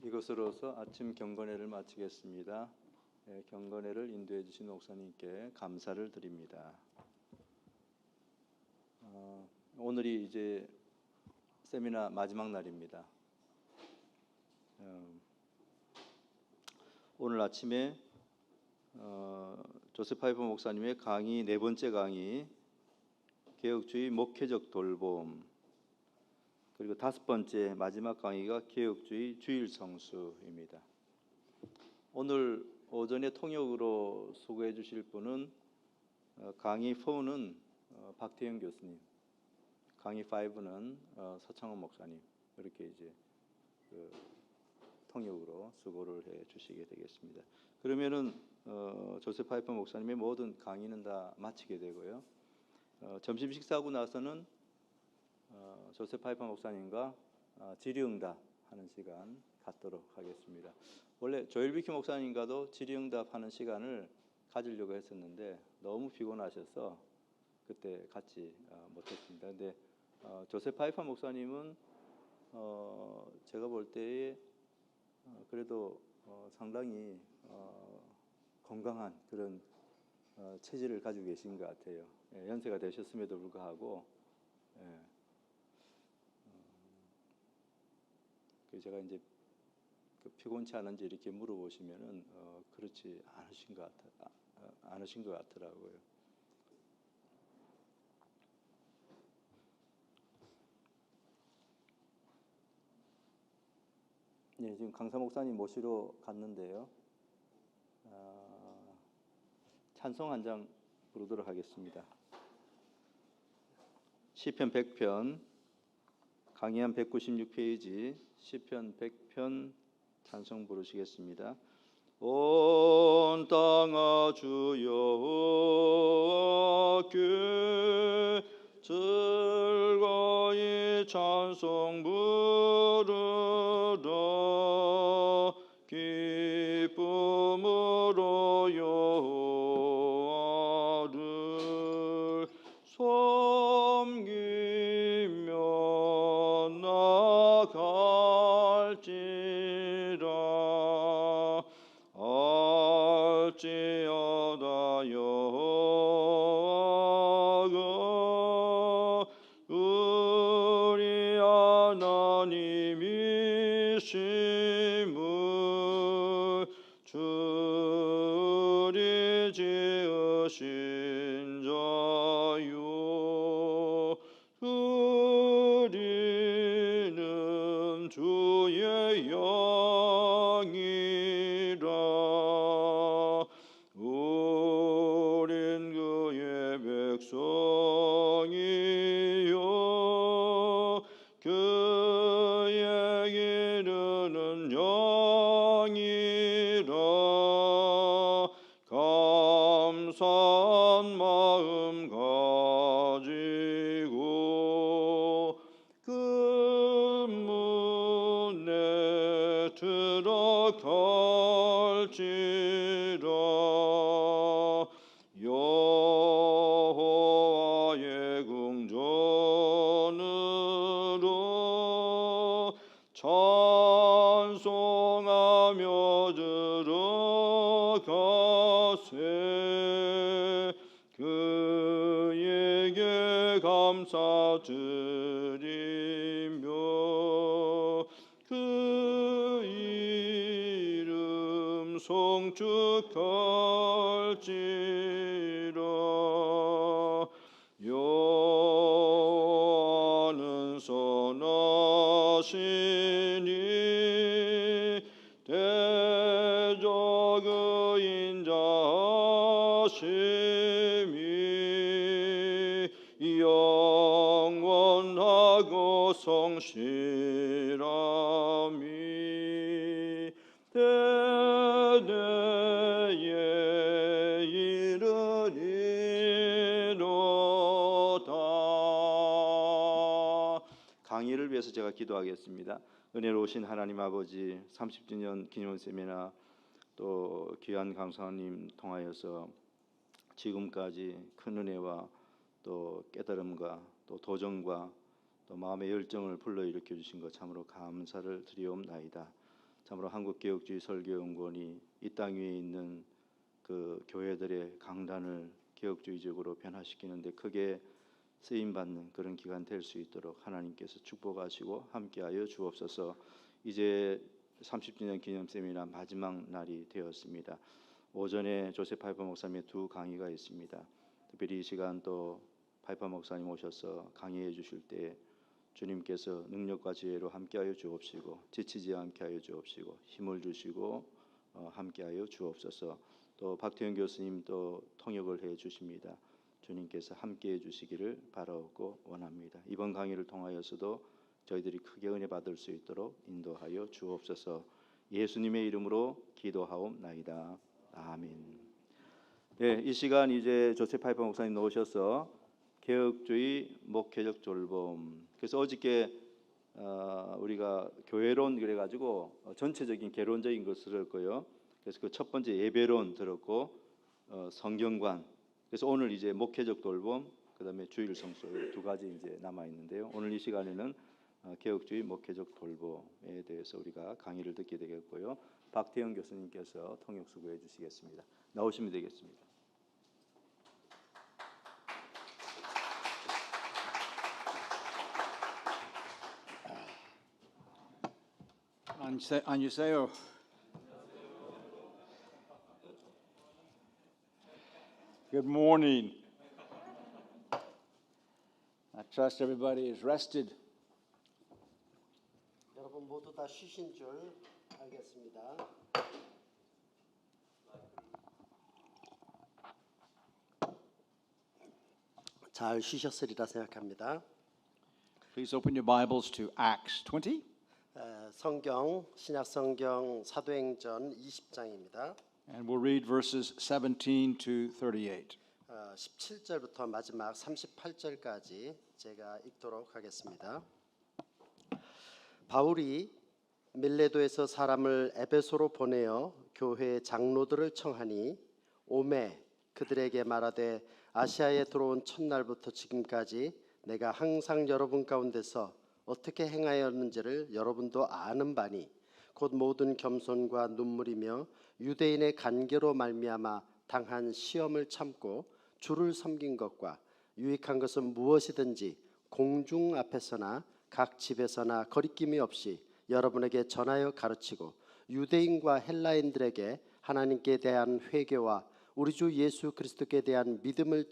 이것으로서 아침 경건회를 마치겠습니다. 경건회를 인도해 주신 목사님께 감사를 드립니다. 오늘이 이제 세미나 마지막 날입니다. 오늘 아침에 조셉 파이퍼 목사님의 강의 네 번째 강의 개혁주의 목회적 돌봄, 그리고 다섯 번째 마지막 강의가 개혁주의 주일 성수입니다. 오늘 오전에 통역으로 수고해 주실 분은 강의 4는 박태영 교수님, 강의 5는 서창원 목사님, 이렇게 이제 통역으로 수고를 해 주시게 되겠습니다. 그러면은 조셉 파이퍼 목사님의 모든 강의는 다 마치게 되고요. 점심 식사하고 나서는 조셉 파이퍼 목사님과 질의응답 하는 시간 갖도록 하겠습니다. 원래 조엘 비키 목사님과도 질의응답 하는 시간을 가지려고 했었는데 너무 피곤하셔서 그때 같이 못했습니다. 근데 조셉 파이퍼 목사님은 제가 볼 때에 그래도 상당히 건강한 그런 체질을 가지고 계신 것 같아요. 연세가 되셨음에도 불구하고 제가 이제 피곤치 않은지 이렇게 물어보시면은 그렇지 않으신 것 같더라고요. 네, 지금 강사 목사님 모시러 갔는데요. 찬송 한 장 부르도록 하겠습니다. 시편 100편, 강의한 196페이지, 시편 100편 찬송 부르시겠습니다. 온 땅아 주여 즐거이 찬송 부르라. 기쁨으로 여호와를 섬기며 나갈지라. 알지어다 여호와가 우리 하나님이심을 주리 지으신 자요. 우리는 주의 영이라. 우린 그의 백성이요 그의 이르는 영이라. 감사한 마음 가지고 그 문에 들어갈지라. 여호와의 궁전으로 찬송하며 들어가세. 그에게 감사드리며 그 이름 송축할지라. 여호와는 선하시니 대적의 인자하심이 영원하고 성실함이 대대에 이르리로다. 강의를 위해서 제가 기도하겠습니다. 은혜로우신 하나님 아버지, 30주년 기념 세미나 또 귀한 강사님 통하여서 지금까지 큰 은혜와 또 깨달음과 또 도전과 또 마음의 열정을 불러일으켜 주신 것 참으로 감사를 드리옵나이다. 참으로 한국개혁주의 설교연구원이 이 땅 위에 있는 그 교회들의 강단을 개혁주의적으로 변화시키는 데 크게 쓰임 받는 그런 기간 될 수 있도록 하나님께서 축복하시고 함께하여 주옵소서. 이제 30주년 기념 세미나 마지막 날이 되었습니다. 오전에 조셉 파이퍼 목사님의 두 강의가 있습니다. 특별히 이 시간 또 파이퍼 목사님 오셔서 강의해 주실 때 주님께서 능력과 지혜로 함께하여 주옵시고 지치지 않게 하여 주옵시고 힘을 주시고 함께하여 주옵소서. 또 박태현 교수님 또 통역을 해 주십니다. 주님께서 함께해 주시기를 바라고 원합니다. 이번 강의를 통하여서도 저희들이 크게 은혜 받을 수 있도록 인도하여 주옵소서. 예수님의 이름으로 기도하옵나이다. 아멘. 네, 이 시간 이제 조셉 파이퍼 목사님 나오셔서 개혁주의 목회적 돌봄. 그래서 어저께 우리가 교회론 그래가지고 전체적인 개론적인 것을 들었고요. 그래서 그 첫 번째 예배론 들었고 성경관. 그래서 오늘 이제 목회적 돌봄, 그다음에 주일 성소 두 가지 이제 남아 있는데요. 오늘 이 시간에는 개혁주의 목회적 돌봄에 대해서 우리가 강의를 듣게 되겠고요. 박태영 교수님께서 통역 수고해 주시겠습니다. 나오시면 되겠습니다. 안녕하세요. Good morning. I trust everybody is rested. 여러분 모두 다 쉬신 줄 알겠습니다. 잘 쉬셨으리라 생각합니다. Please open your Bibles to Acts 20. 성경 신약 성경 사도행전 20장입니다. And we'll read verses 17 to 38. 17절부터 마지막 38절까지 제가 읽도록 하겠습니다. 바울이 밀레도에서 사람을 에베소로 보내어 교회 장로들을 청하니 오매 그들에게 말하되 아시아에 들어온 첫날부터 지금까지 내가 항상 여러분 가운데서 어떻게 행하였는지를 여러분도 아는 바니 곧 모든 겸손과 눈물이며 유대인의 간계로 말미암아 당한 시험을 참고 주를 섬긴 것과 유익한 것은 무엇이든지 공중 앞에서나 각 집에서나 거리낌이 없이 여러분에게 전하여 가르치고 유대인과 헬라인들에게 하나님께 대한 회개와 우리 주 예수 그리스도께 대한 믿음을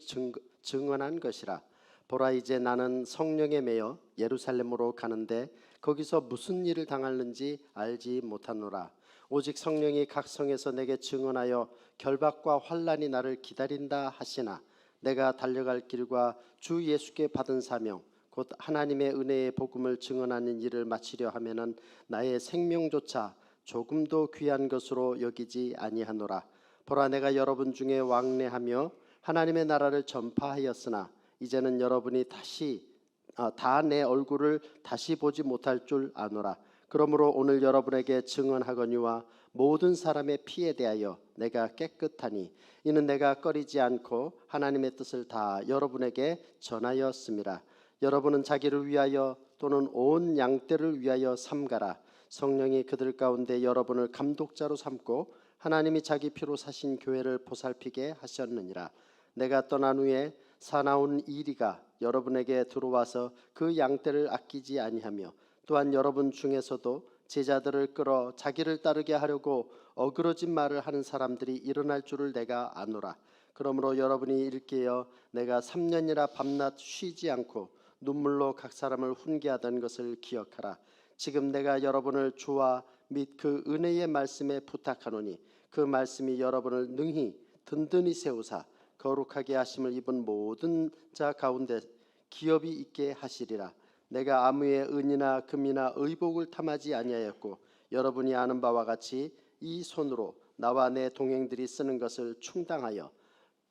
증언한 것이라. 보라 이제 나는 성령에 매여 예루살렘으로 가는데 거기서 무슨 일을 당하는지 알지 못하노라. 오직 성령이 각 성에서 내게 증언하여 결박과 환난이 나를 기다린다 하시나 내가 달려갈 길과 주 예수께 받은 사명 곧 하나님의 은혜의 복음을 증언하는 일을 마치려 하면은 나의 생명조차 조금도 귀한 것으로 여기지 아니하노라. 보라 내가 여러분 중에 왕래하며 하나님의 나라를 전파하였으나 이제는 여러분이 다 내 얼굴을 다시 보지 못할 줄 아노라. 그러므로 오늘 여러분에게 증언하거니와 모든 사람의 피에 대하여 내가 깨끗하니 이는 내가 꺼리지 않고 하나님의 뜻을 다 여러분에게 전하였습니다. 여러분은 자기를 위하여 또는 온 양떼를 위하여 삼가라. 성령이 그들 가운데 여러분을 감독자로 삼고 하나님이 자기 피로 사신 교회를 보살피게 하셨느니라. 내가 떠난 후에 사나운 이리가 여러분에게 들어와서 그 양떼를 아끼지 아니하며 또한 여러분 중에서도 제자들을 끌어 자기를 따르게 하려고 어그러진 말을 하는 사람들이 일어날 줄을 내가 아노라. 그러므로 여러분이 일깨어 내가 3년이나 밤낮 쉬지 않고 눈물로 각 사람을 훈계하던 것을 기억하라. 지금 내가 여러분을 주와 및 그 은혜의 말씀에 부탁하노니 그 말씀이 여러분을 능히 든든히 세우사 거룩하게 하심을 입은 모든 자 가운데 기업이 있게 하시리라. 내가 아무의 은이나 금이나 의복을 탐하지 아니하였고 여러분이 아는 바와 같이 이 손으로 나와 내 동행들이 쓰는 것을 충당하여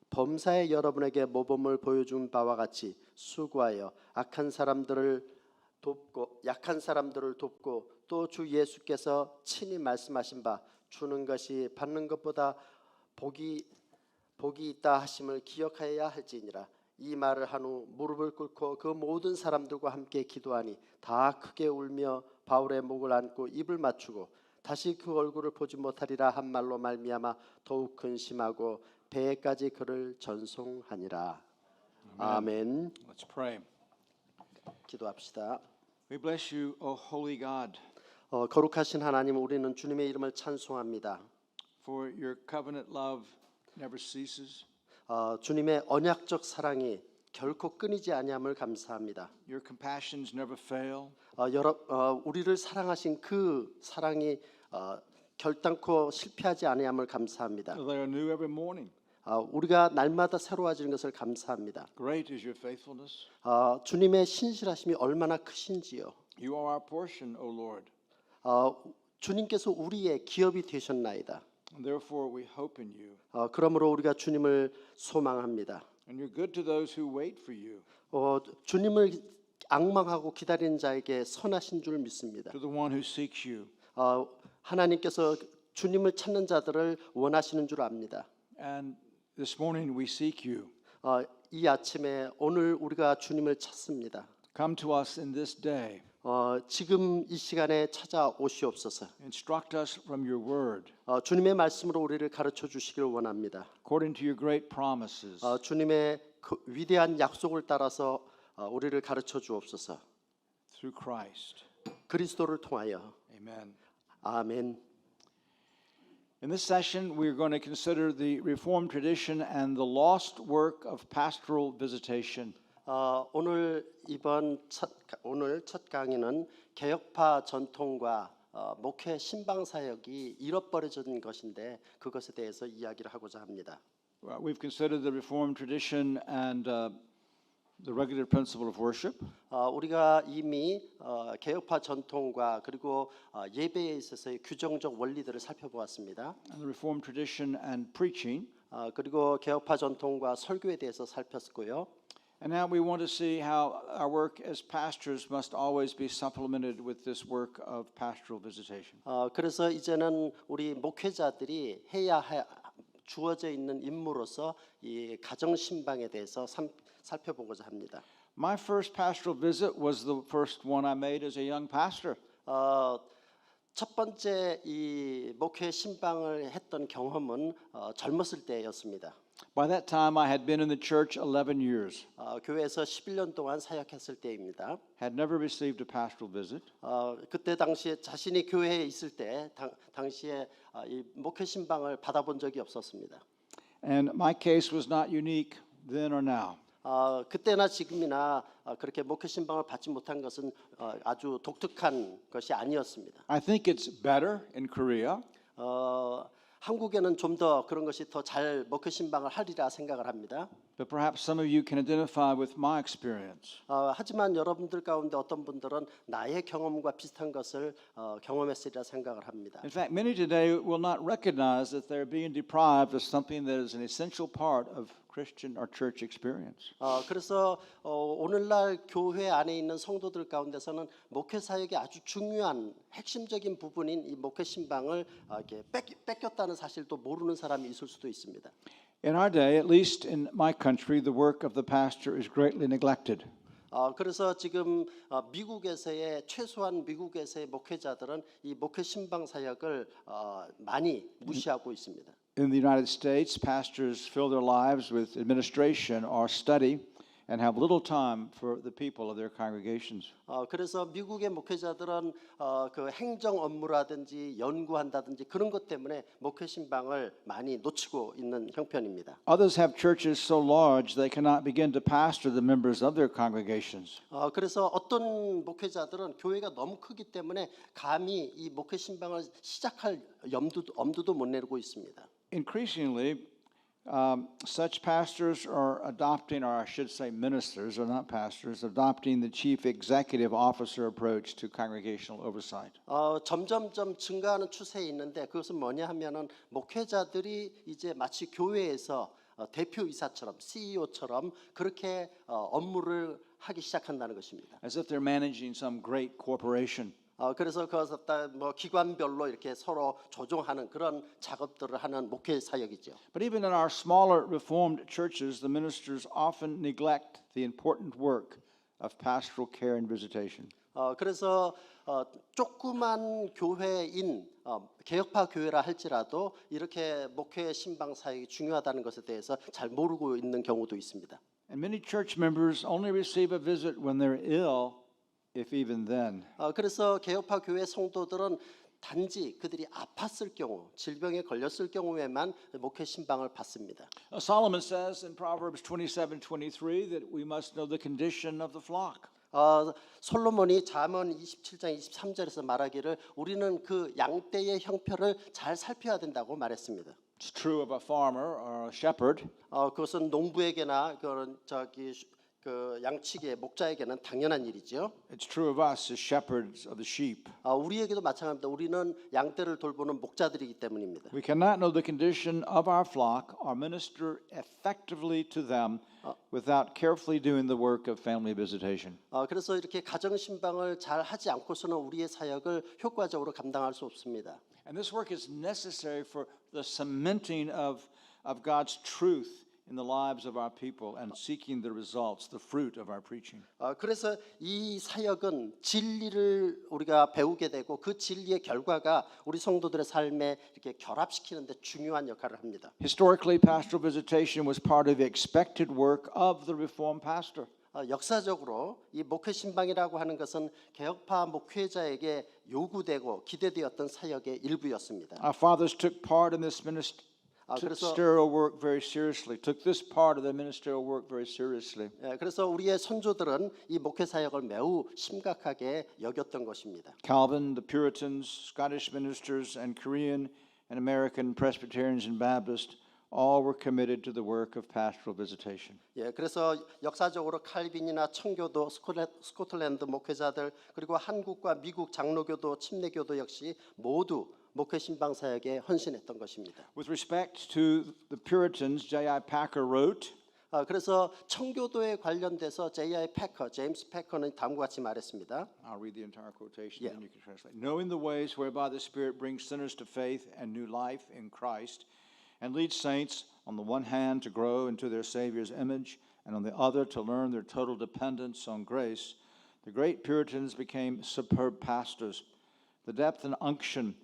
범사에 여러분에게 모범을 보여준 바와 같이 수고하여 약한 사람들을 돕고 또 주 예수께서 친히 말씀하신 바 주는 것이 받는 것보다 복이 있다 하심을 기억하여야 할지니라. 이 말을 한 후 무릎을 꿇고 그 모든 사람들과 함께 기도하니 다 크게 울며 바울의 목을 안고 입을 맞추고 다시 그 얼굴을 보지 못하리라 한 말로 말미암아 더욱 근심하고 배에까지 그를 전송하니라. 아멘. Let's pray. 기도합시다. We bless you, O holy God, 거룩하신 하나님, 우리는 주님의 이름을 찬송합니다. for your covenant love never ceases. 주님의 언약적 사랑이 결코 끊이지 아니함을 감사합니다. Your compassions never fail. 우리를 사랑하신 그 사랑이 결단코 실패하지 아니함을 감사합니다. They are new every morning. 우리가 날마다 새로워지는 것을 감사합니다. Great is your faithfulness. 주님의 신실하심이 얼마나 크신지요. You are our portion, O Lord. 주님께서 우리의 기업이 되셨나이다. And therefore we hope in you. 그러므로 우리가 주님을 소망합니다. And you're good to those who wait for you, 주님을 앙망하고 기다리는 자에게 선하신 줄 믿습니다. to the one who seeks you. 하나님께서 주님을 찾는 자들을 원하시는 줄 압니다. And this morning we seek you. 이 아침에 오늘 우리가 주님을 찾습니다. Come to us in this day. 지금 이 시간에 찾아오시옵소서. Instruct us from your word, 주님의 말씀으로 우리를 가르쳐 주시기를 원합니다. according to your great promises. 주님의 그 위대한 약속을 따라서 우리를 가르쳐 주옵소서. Through Christ. 그리스도를 통하여. Amen. 아멘. In this session, we're going to consider the Reformed tradition and the lost work of pastoral visitation. 오늘 첫 강의는 개혁파 전통과 목회 신방 사역이 잃어버려진 것인데 그것에 대해서 이야기를 하고자 합니다. We've considered the Reformed tradition and the regular principle of worship. 우리가 이미 개혁파 전통과 그리고 예배에 있어서의 규정적 원리들을 살펴보았습니다. And the Reformed tradition and preaching. 그리고 개혁파 전통과 설교에 대해서 살폈고요. And now we want to see how our work as pastors must always be supplemented with this work of pastoral visitation. 그래서 이제는 우리 목회자들이 해야 주어져 있는 임무로서 이 가정 신방에 대해서 살펴보고자 합니다. My first pastoral visit was the first one I made as a young pastor. 첫 번째 이 목회 신방을 했던 경험은 젊었을 때였습니다. By that time, I had been in the church 11 years. 교회에서 11년 동안 사역했을 때입니다. Had never received a pastoral visit. 그때 당시에 자신이 교회에 있을 때 당시에 이 목회 신방을 받아본 적이 없었습니다. And my case was not unique then or now. 그때나 지금이나 그렇게 목회 신방을 받지 못한 것은 아주 독특한 것이 아니었습니다. I think it's better in Korea. 한국에는 좀 더 그런 것이 더 잘 목회 신방을 하리라 생각을 합니다. But perhaps some of you can identify with my experience. 하지만 여러분들 가운데 어떤 분들은 나의 경험과 비슷한 것을 경험했으리라 생각을 합니다. In fact, many today will not recognize that they're being deprived of something that is an essential part of Christian or church experience. 그래서 오늘날 교회 안에 있는 성도들 가운데서는 목회 사역이 아주 중요한 핵심적인 부분인 이 목회 신방을 이렇게 뺏겼다는 사실도 모르는 사람이 있을 수도 있습니다. In our day, at least in my country, the work of the pastor is greatly neglected. 그래서 지금 미국에서의 최소한 미국에서의 목회자들은 이 목회 신방 사역을 많이 무시하고 있습니다. In the United States, pastors fill their lives with administration or study and have little time for the people of their congregations. 그래서 미국의 목회자들은 그 행정 업무라든지 연구한다든지 그런 것 때문에 목회 신방을 많이 놓치고 있는 형편입니다. Others have churches so large they cannot begin to pastor the members of their congregations. 그래서 어떤 목회자들은 교회가 너무 크기 때문에 감히 이 목회 신방을 시작할 엄두도 못 내고 있습니다. Increasingly, such pastors are adopting, or I should say ministers, or not pastors, adopting the chief executive officer approach to congregational oversight. 점점점 증가하는 추세에 있는데 그것은 뭐냐 하면은 목회자들이 이제 마치 교회에서 대표이사처럼 CEO처럼 그렇게 업무를 하기 시작한다는 것입니다. As if they're managing some great corporation. 그래서 그것을 뭐 기관별로 이렇게 서로 조종하는 그런 작업들을 하는 목회 사역이죠. But even in our smaller Reformed churches, the ministers often neglect the important work of pastoral care and visitation. 그래서 조그만 교회인 개혁파 교회라 할지라도 이렇게 목회 신방 사역이 중요하다는 것에 대해서 잘 모르고 있는 경우도 있습니다. And many church members only receive a visit when they're ill, if even then. 그래서 개혁파 교회 성도들은 단지 그들이 아팠을 경우, 질병에 걸렸을 경우에만 목회 신방을 받습니다. Solomon says in Proverbs 27:23 that we must know the condition of the flock. 솔로몬이 잠언 27장 23절에서 말하기를 우리는 그 양떼의 형편을 잘 살펴야 된다고 말했습니다. It's true of a farmer or a shepherd. 그것은 농부에게나 그 양치기의 목자에게는 당연한 일이죠. It's true of us as shepherds of the sheep. 우리에게도 마찬가지입니다. 우리는 양떼를 돌보는 목자들이기 때문입니다. We cannot know the condition of our flock or minister effectively to them without carefully doing the work of family visitation. 그래서 이렇게 가정 신방을 잘 하지 않고서는 우리의 사역을 효과적으로 감당할 수 없습니다. And this work is necessary for the cementing of God's truth in the lives of our people and seeking the results, the fruit of our preaching. 그래서 이 사역은 진리를 우리가 배우게 되고 그 진리의 결과가 우리 성도들의 삶에 이렇게 결합시키는 데 중요한 역할을 합니다. Historically, pastoral visitation was part of the expected work of the Reformed pastor. 역사적으로 이 목회 신방이라고 하는 것은 개혁파 목회자에게 요구되고 기대되었던 사역의 일부였습니다. Our fathers took part in this ministerial work very seriously. Took this part of the ministerial work very seriously. 그래서 우리의 선조들은 이 목회 사역을 매우 심각하게 여겼던 것입니다. Calvin, the Puritans, Scottish ministers, and Korean and American Presbyterians and Baptists all were committed to the work of pastoral visitation. 그래서 역사적으로 칼빈이나 청교도, 스코틀랜드 목회자들 그리고 한국과 미국 장로교도, 침례교도 역시 모두 목회 신방 사역에 헌신했던 것입니다. With respect to the Puritans, J.I. Packer wrote, 그래서 청교도에 관련돼서 제임스 패커는 다음과 같이 말했습니다. I'll read the entire quotation and you can translate. Knowing the ways whereby the Spirit brings sinners to faith and new life in Christ, and leads saints on the one hand to grow into their Savior's image, and on the other to learn their total dependence on grace, the great Puritans became superb pastors. The depth and unction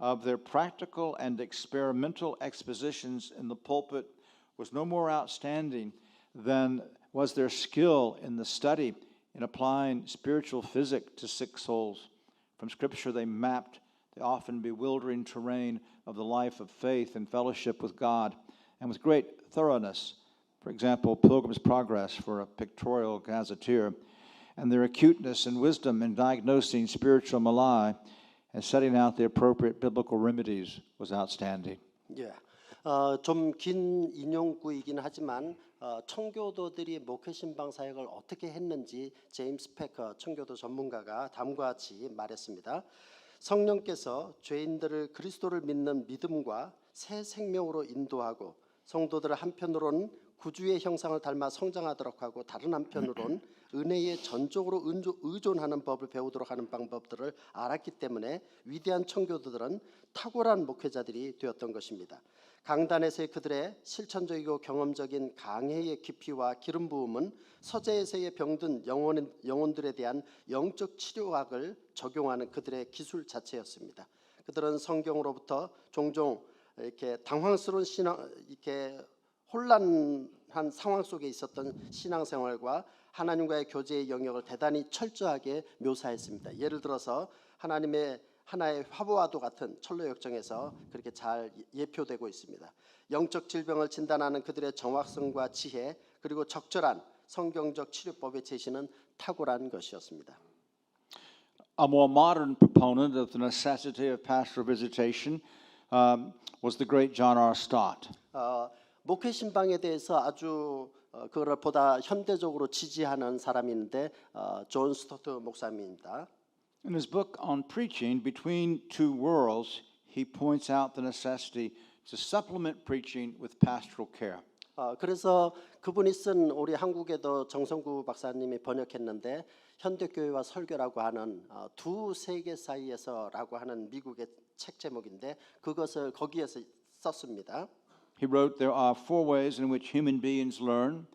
of their practical and experimental expositions in the pulpit was no more outstanding than was their skill in the study in applying spiritual physics to sick souls. From Scripture they mapped the often bewildering terrain of the life of faith and fellowship with God, and with great thoroughness, for example, Pilgrim's Progress for a pictorial gazetteer, and their acuteness and wisdom in diagnosing spiritual malady and setting out the appropriate biblical remedies was outstanding. 좀 긴 인용구이긴 하지만 청교도들이 목회 신방 사역을 어떻게 했는지 제임스 패커 청교도 전문가가 다음과 같이 말했습니다. 성령께서 죄인들을 그리스도를 믿는 믿음과 새 생명으로 인도하고 성도들을 한편으로는 구주의 형상을 닮아 성장하도록 하고 다른 한편으로는 은혜에 전적으로 의존하는 법을 배우도록 하는 방법들을 알았기 때문에 위대한 청교도들은 탁월한 목회자들이 되었던 것입니다. 강단에서의 그들의 실천적이고 경험적인 강해의 깊이와 기름 부음은 서재에서의 병든 영혼들에 대한 영적 치료학을 적용하는 그들의 기술 자체였습니다. 그들은 성경으로부터 종종 이렇게 당황스러운 이렇게 혼란한 상황 속에 있었던 신앙생활과 하나님과의 교제의 영역을 대단히 철저하게 묘사했습니다. 예를 들어서 하나님의 하나의 화보와도 같은 철로 역정에서 그렇게 잘 예표되고 있습니다. 영적 질병을 진단하는 그들의 정확성과 지혜 그리고 적절한 성경적 치료법의 제시는 탁월한 것이었습니다. A more modern proponent of the necessity of pastoral visitation was the great John R. Stott. 목회 신방에 대해서 아주 그거를 보다 현대적으로 지지하는 사람이 있는데 존 스토트 목사님입니다. In his book on preaching, Between Two Worlds, he points out the necessity to supplement preaching with pastoral care. 그래서 그분이 쓴 우리 한국에도 정성구 박사님이 번역했는데 현대교회와 설교라고 하는 두 세계 사이에서라고 하는 미국의 책 제목인데 그것을 거기에서 썼습니다. He wrote, there are four ways in which human beings learn.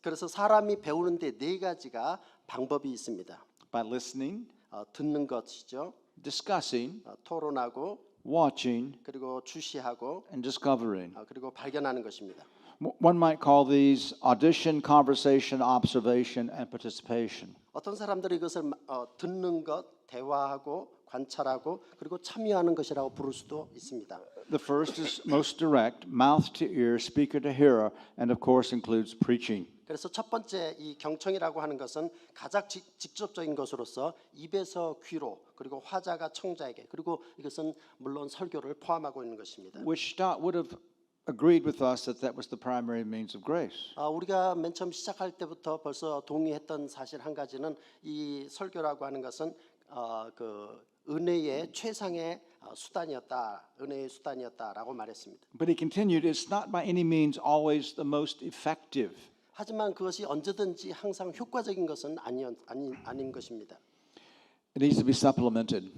그래서 사람이 배우는데 네 가지가 방법이 있습니다. by listening, 듣는 것이죠. discussing, 토론하고 watching, 그리고 주시하고 and discovering. 그리고 발견하는 것입니다. One might call these audition, conversation, observation, and participation. 어떤 사람들이 이것을 듣는 것, 대화하고 관찰하고 그리고 참여하는 것이라고 부를 수도 있습니다. The first is most direct, mouth to ear, speaker to hearer, and of course includes preaching. 그래서 첫 번째 이 경청이라고 하는 것은 가장 직접적인 것으로서 입에서 귀로 그리고 화자가 청자에게 그리고 이것은 물론 설교를 포함하고 있는 것입니다. Which Stott would have agreed with us that that was the primary means of grace. 우리가 맨 처음 시작할 때부터 벌써 동의했던 사실 한 가지는 이 설교라고 하는 것은 그 은혜의 최상의 수단이었다, 은혜의 수단이었다라고 말했습니다. But he continued, it's not by any means always the most effective. 하지만 그것이 언제든지 항상 효과적인 것은 아닌 것입니다. It needs to be supplemented.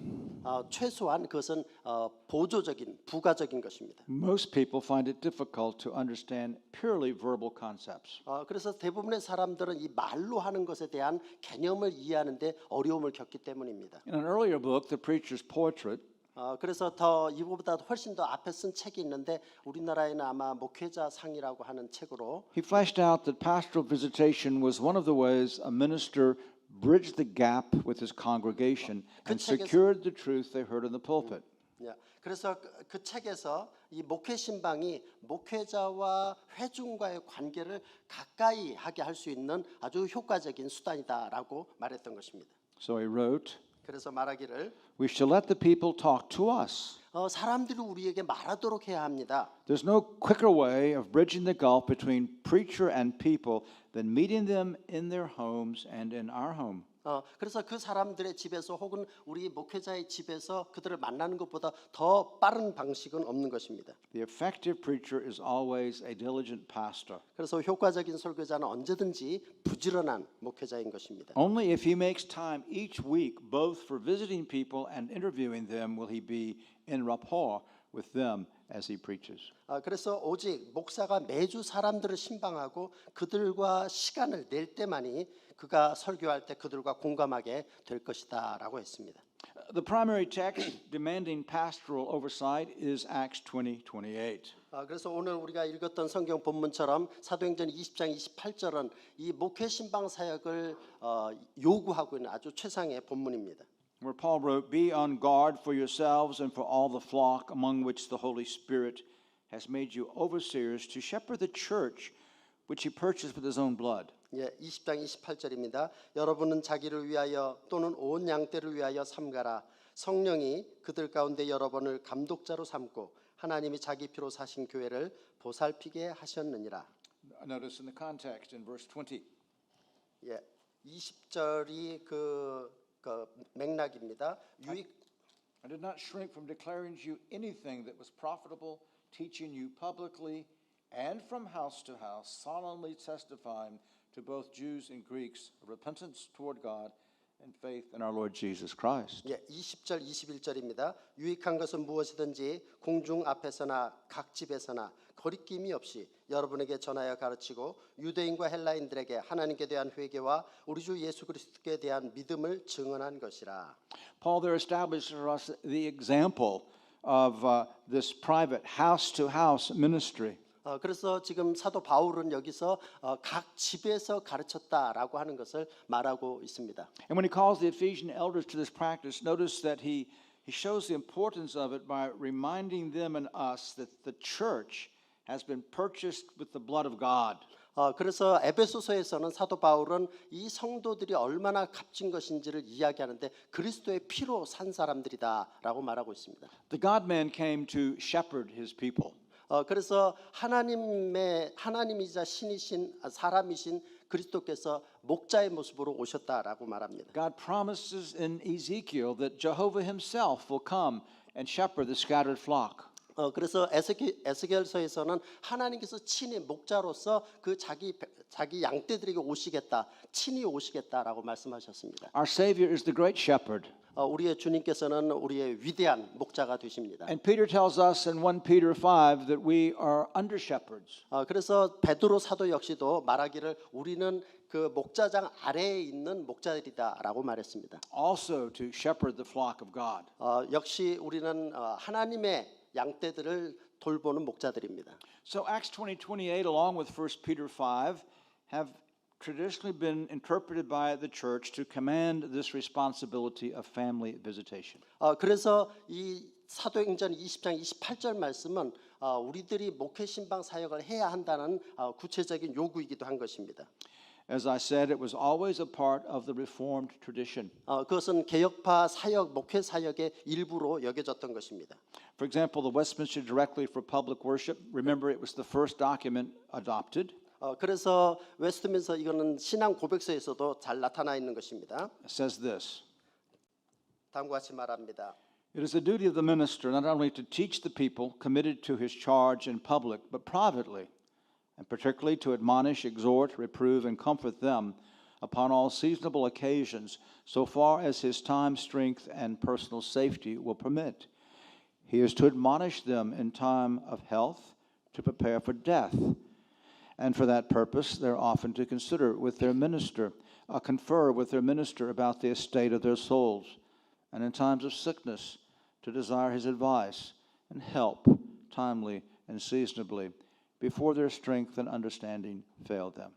최소한 그것은 보조적인, 부가적인 것입니다. Most people find it difficult to understand purely verbal concepts. 그래서 대부분의 사람들은 이 말로 하는 것에 대한 개념을 이해하는데 어려움을 겪기 때문입니다. In an earlier book, The Preacher's Portrait, 그래서 이거보다 훨씬 더 앞에 쓴 책이 있는데 우리나라에는 아마 목회자 상이라고 하는 책으로 he fleshed out that pastoral visitation was one of the ways a minister bridged the gap with his congregation and secured the truth they heard in the pulpit. 그래서 그 책에서 이 목회 신방이 목회자와 회중과의 관계를 가까이 하게 할 수 있는 아주 효과적인 수단이다라고 말했던 것입니다. So he wrote, 그래서 말하기를 we shall let the people talk to us. 사람들이 우리에게 말하도록 해야 합니다. There's no quicker way of bridging the gulf between preacher and people than meeting them in their homes and in our home. 그래서 그 사람들의 집에서 혹은 우리 목회자의 집에서 그들을 만나는 것보다 더 빠른 방식은 없는 것입니다. The effective preacher is always a diligent pastor. 그래서 효과적인 설교자는 언제든지 부지런한 목회자인 것입니다. Only if he makes time each week both for visiting people and interviewing them will he be in rapport with them as he preaches. 그래서 오직 목사가 매주 사람들을 신방하고 그들과 시간을 낼 때만이 그가 설교할 때 그들과 공감하게 될 것이다라고 했습니다. The primary text demanding pastoral oversight is Acts 20:28. 그래서 오늘 우리가 읽었던 성경 본문처럼 사도행전 20장 28절은 이 목회 신방 사역을 요구하고 있는 아주 최상의 본문입니다. Where Paul wrote, "Be on guard for yourselves and for all the flock among which the Holy Spirit has made you overseers to shepherd the church which he purchased with his own blood." 20장 28절입니다. 여러분은 자기를 위하여 또는 온 양떼를 위하여 삼가라. 성령이 그들 가운데 여러분을 감독자로 삼고 하나님이 자기 피로 사신 교회를 보살피게 하셨느니라. Notice in the context in verse 20. 20절이 그 맥락입니다. I did not shrink from declaring to you anything that was profitable, teaching you publicly and from house to house, solemnly testifying to both Jews and Greeks of repentance toward God and faith in our Lord Jesus Christ. 20절 21절입니다. 유익한 것은 무엇이든지 공중 앞에서나 각 집에서나 거리낌이 없이 여러분에게 전하여 가르치고 유대인과 헬라인들에게 하나님께 대한 회개와 우리 주 예수 그리스도께 대한 믿음을 증언한 것이라. Paul there established for us the example of this private house-to-house ministry. 그래서 지금 사도 바울은 여기서 각 집에서 가르쳤다라고 하는 것을 말하고 있습니다. And when he calls the Ephesian elders to this practice, notice that he shows the importance of it by reminding them and us that the church has been purchased with the blood of God. 그래서 에베소서에서는 사도 바울은 이 성도들이 얼마나 값진 것인지를 이야기하는데 그리스도의 피로 산 사람들이다라고 말하고 있습니다. The God-man came to shepherd his people. 그래서 하나님이자 신이신 사람이신 그리스도께서 목자의 모습으로 오셨다라고 말합니다. God promises in Ezekiel that Jehovah himself will come and shepherd the scattered flock. 그래서 에스겔서에서는 하나님께서 친히 목자로서 그 자기 양떼들에게 오시겠다, 친히 오시겠다라고 말씀하셨습니다. Our Savior is the great shepherd. 우리의 주님께서는 우리의 위대한 목자가 되십니다. And Peter tells us in 1 Peter 5 that we are under shepherds. 그래서 베드로 사도 역시도 말하기를 우리는 그 목자장 아래에 있는 목자들이다라고 말했습니다. Also to shepherd the flock of God. 역시 우리는 하나님의 양떼들을 돌보는 목자들입니다. So Acts 20:28 along with 1 Peter 5 have traditionally been interpreted by the church to command this responsibility of family visitation. 그래서 이 사도행전 20장 28절 말씀은 우리들이 목회 신방 사역을 해야 한다는 구체적인 요구이기도 한 것입니다. As I said, it was always a part of the Reformed tradition. 그것은 개혁파 사역, 목회 사역의 일부로 여겨졌던 것입니다. For example, the Westminster Directory for Public Worship, remember it was the first document adopted. 그래서 웨스트민스터 이거는 신앙 고백서에서도 잘 나타나 있는 것입니다. It says this. 다음과 같이 말합니다. It is the duty of the minister not only to teach the people committed to his charge in public, but privately, and particularly to admonish, exhort, reprove, and comfort them upon all seasonable occasions, so far as his time, strength, and personal safety will permit. He is to admonish them in time of health, to prepare for death. And for that purpose, they're often to consider with their minister, confer with their minister about the estate of their souls, and in times of sickness, to desire his advice and help timely and seasonably, before their strength and understanding fail them.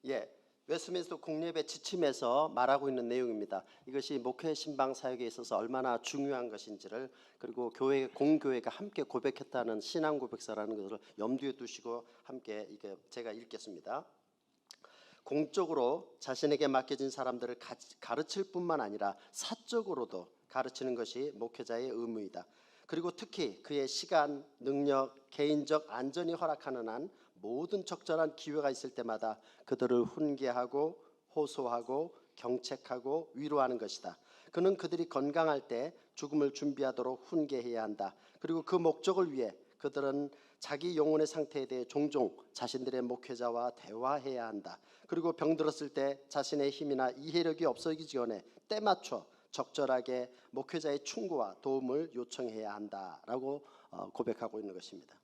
예, 웨스트민스터 공예배 지침에서 말하고 있는 내용입니다. 이것이 목회 신방 사역에 있어서 얼마나 중요한 것인지를 그리고 교회 공교회가 함께 고백했다는 신앙 고백서라는 것을 염두에 두시고 함께 이게 제가 읽겠습니다. 공적으로 자신에게 맡겨진 사람들을 가르칠 뿐만 아니라 사적으로도 가르치는 것이 목회자의 의무이다. 그리고 특히 그의 시간, 능력, 개인적 안전이 허락하는 한 모든 적절한 기회가 있을 때마다 그들을 훈계하고 호소하고 경책하고 위로하는 것이다. 그는 그들이 건강할 때 죽음을 준비하도록 훈계해야 한다. 그리고 그 목적을 위해 그들은 자기 영혼의 상태에 대해 종종 자신들의 목회자와 대화해야 한다. 그리고 병들었을 때 자신의 힘이나 이해력이 없어지기 전에 때맞춰 적절하게 목회자의 충고와 도움을 요청해야 한다라고 고백하고 있는 것입니다.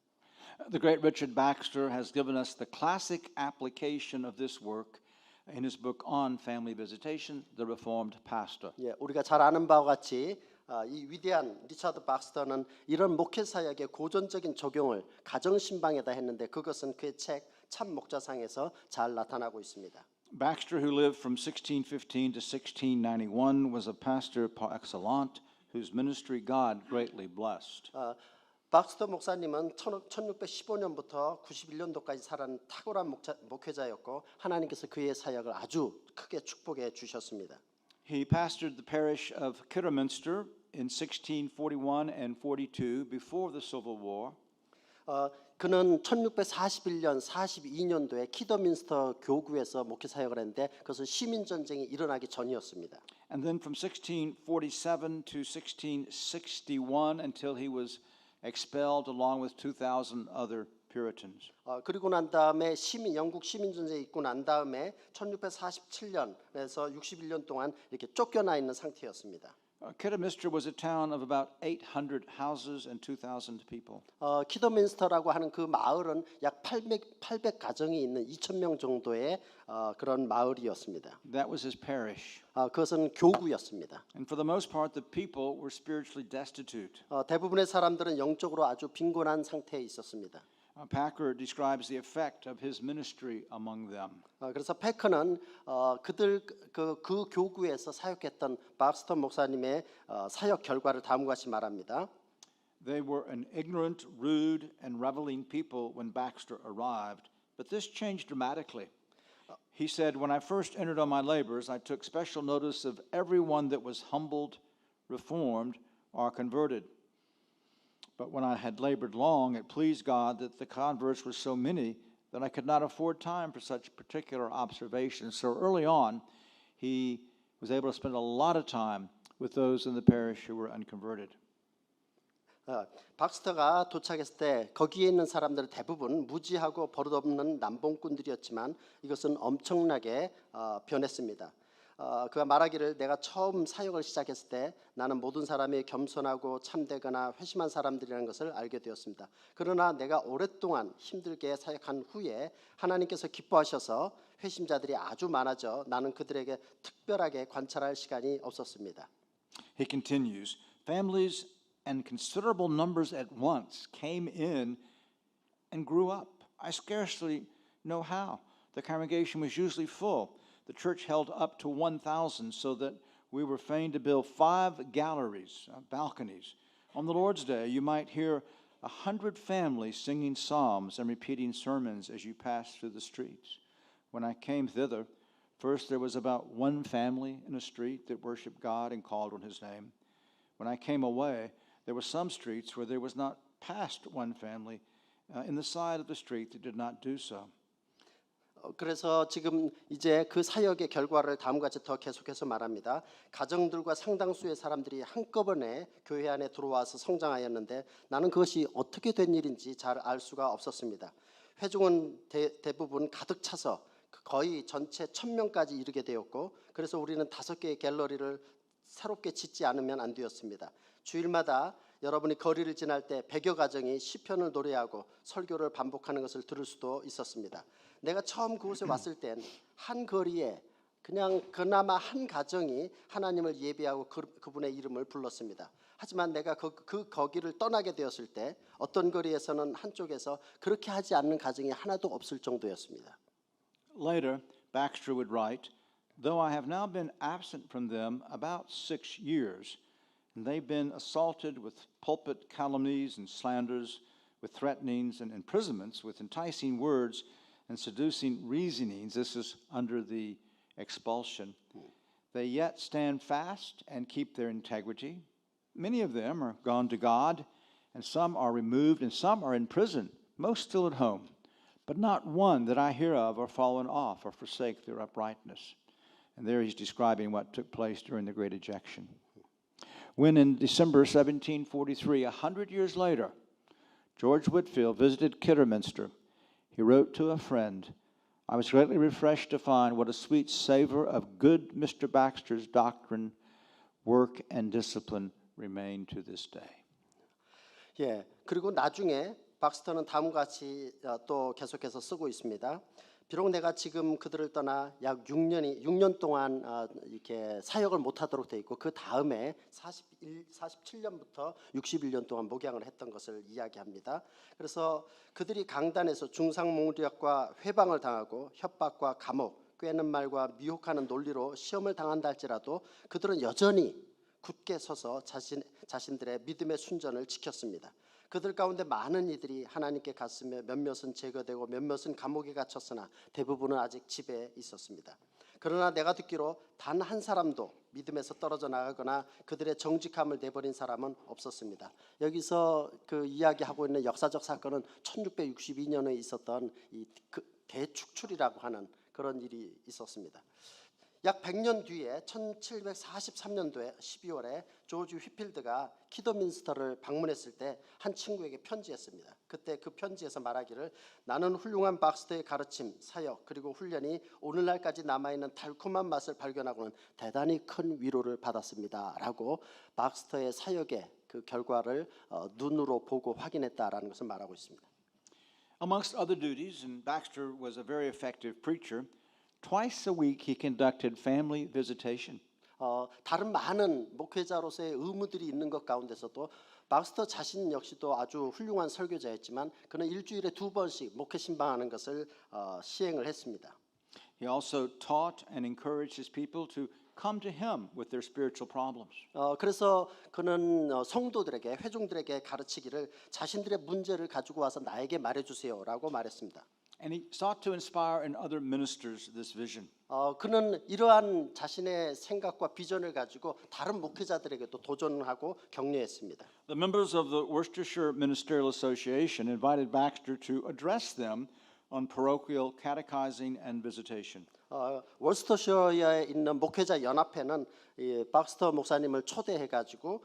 The great Richard Baxter has given us the classic application of this work in his book on family visitation, The Reformed Pastor. 예, 우리가 잘 아는 바와 같이 이 위대한 리차드 박스터는 이런 목회 사역의 고전적인 적용을 가정 신방에다 했는데 그것은 그의 책 참 목자상에서 잘 나타나고 있습니다. Baxter, who lived from 1615 to 1691, was a pastor par excellence, whose ministry God greatly blessed. 박스터 목사님은 1615년부터 91년도까지 살아온 탁월한 목회자였고 하나님께서 그의 사역을 아주 크게 축복해 주셨습니다. He pastored the parish of Kidderminster in 1641 and 42 before the Civil War. 그는 1641년, 42년도에 키더민스터 교구에서 목회 사역을 했는데 그것은 시민 전쟁이 일어나기 전이었습니다. And then from 1647 to 1661 until he was expelled along with 2,000 other Puritans. 그리고 난 다음에 영국 시민 전쟁이 있고 난 다음에 1647년에서 61년 동안 이렇게 쫓겨나 있는 상태였습니다. Kidderminster was a town of about 800 houses and 2,000 people. 키더민스터라고 하는 그 마을은 약 800 가정이 있는 2,000명 정도의 그런 마을이었습니다. That was his parish. 그것은 교구였습니다. And for the most part, the people were spiritually destitute. 대부분의 사람들은 영적으로 아주 빈곤한 상태에 있었습니다. Packer describes the effect of his ministry among them. 그래서 패커는 그들 그 교구에서 사역했던 박스터 목사님의 사역 결과를 다음과 같이 말합니다. They were an ignorant, rude, and reveling people when Baxter arrived, but this changed dramatically. He said, "When I first entered on my labors, I took special notice of everyone that was humbled, reformed, or converted. But when I had labored long, it pleased God that the converts were so many that I could not afford time for such particular observations." So early on, he was able to spend a lot of time with those in the parish who were unconverted. 박스터가 도착했을 때 거기에 있는 사람들은 대부분 무지하고 버릇없는 남봉꾼들이었지만 이것은 엄청나게 변했습니다. 그가 말하기를 내가 처음 사역을 시작했을 때 나는 모든 사람이 겸손하고 참되거나 회심한 사람들이라는 것을 알게 되었습니다. 그러나 내가 오랫동안 힘들게 사역한 후에 하나님께서 기뻐하셔서 회심자들이 아주 많아져 나는 그들에게 특별하게 관찰할 시간이 없었습니다. He continues, families and considerable numbers at once came in and grew up. I scarcely know how. The congregation was usually full. The church held up to 1,000 so that we were fain to build 5 galleries, balconies. On the Lord's Day, you might hear 100 families singing psalms and repeating sermons as you passed through the streets. When I came thither, first there was about 1 family in a street that worshiped God and called on his name. When I came away, there were some streets where there was not past 1 family in the side of the street that did not do so. 그래서 지금 이제 그 사역의 결과를 다음과 같이 더 계속해서 말합니다. 가정들과 상당수의 사람들이 한꺼번에 교회 안에 들어와서 성장하였는데 나는 그것이 어떻게 된 일인지 잘 알 수가 없었습니다. 회중은 대부분 가득 차서 거의 전체 1,000명까지 이르게 되었고 그래서 우리는 5개의 갤러리를 새롭게 짓지 않으면 안 되었습니다. 주일마다 여러분이 거리를 지날 때 100여 가정이 시편을 노래하고 설교를 반복하는 것을 들을 수도 있었습니다. 내가 처음 그곳에 왔을 땐 한 거리에 그냥 그나마 한 가정이 하나님을 예배하고 그분의 이름을 불렀습니다. 하지만 내가 거기를 떠나게 되었을 때 어떤 거리에서는 한쪽에서 그렇게 하지 않는 가정이 하나도 없을 정도였습니다. Later, Baxter would write, though I have now been absent from them about 6 years, and they've been assaulted with pulpit calumnies and slanders, with threatenings and imprisonments, with enticing words and seducing reasonings. This is under the expulsion. They yet stand fast and keep their integrity. Many of them are gone to God, and some are removed, and some are in prison, most still at home. But not one that I hear of are fallen off or forsake their uprightness. And there he's describing what took place during the Great Ejection. When in December 1743, 100 years later, George Whitefield visited Kidderminster, he wrote to a friend, I was greatly refreshed to find what a sweet savor of good Mr. Baxter's doctrine, work, and discipline remain to this day. 예, 그리고 나중에 박스터는 다음과 같이 또 계속해서 쓰고 있습니다. 비록 내가 지금 그들을 떠나 약 6년 동안 이렇게 사역을 못하도록 돼 있고 그 다음에 47년부터 61년 동안 목양을 했던 것을 이야기합니다. 그래서 그들이 강단에서 중상모략과 회방을 당하고 협박과 감옥, 꿰는 말과 미혹하는 논리로 시험을 당한다 할지라도 그들은 여전히 굳게 서서 자신들의 믿음의 순전을 지켰습니다. 그들 가운데 많은 이들이 하나님께 갔으며 몇몇은 제거되고 몇몇은 감옥에 갇혔으나 대부분은 아직 집에 있었습니다. 그러나 내가 듣기로 단 한 사람도 믿음에서 떨어져 나가거나 그들의 정직함을 내버린 사람은 없었습니다. 여기서 그 이야기하고 있는 역사적 사건은 1662년에 있었던 이 대축출이라고 하는 그런 일이 있었습니다. 약 100년 뒤에 1743년도에 12월에 조지 휘필드가 키더민스터를 방문했을 때 한 친구에게 편지했습니다. 그때 그 편지에서 말하기를 나는 훌륭한 박스터의 가르침, 사역 그리고 훈련이 오늘날까지 남아있는 달콤한 맛을 발견하고는 대단히 큰 위로를 받았습니다. 라고 박스터의 사역의 그 결과를 눈으로 보고 확인했다라는 것을 말하고 있습니다. Amongst other duties, and Baxter was a very effective preacher, twice a week he conducted family visitation. 다른 많은 목회자로서의 의무들이 있는 것 가운데서도 박스터 자신 역시도 아주 훌륭한 설교자였지만 그는 일주일에 2번씩 목회 신방하는 것을 시행을 했습니다. He also taught and encouraged his people to come to him with their spiritual problems. 그래서 그는 성도들에게 회중들에게 가르치기를 자신들의 문제를 가지고 와서 나에게 말해주세요라고 말했습니다. And he sought to inspire in other ministers this vision. 그는 이러한 자신의 생각과 비전을 가지고 다른 목회자들에게도 도전하고 격려했습니다. The members of the Worcestershire Ministerial Association invited Baxter to address them on parochial catechizing and visitation. 월스터셔에 있는 목회자 연합회는 이 박스터 목사님을 초대해가지고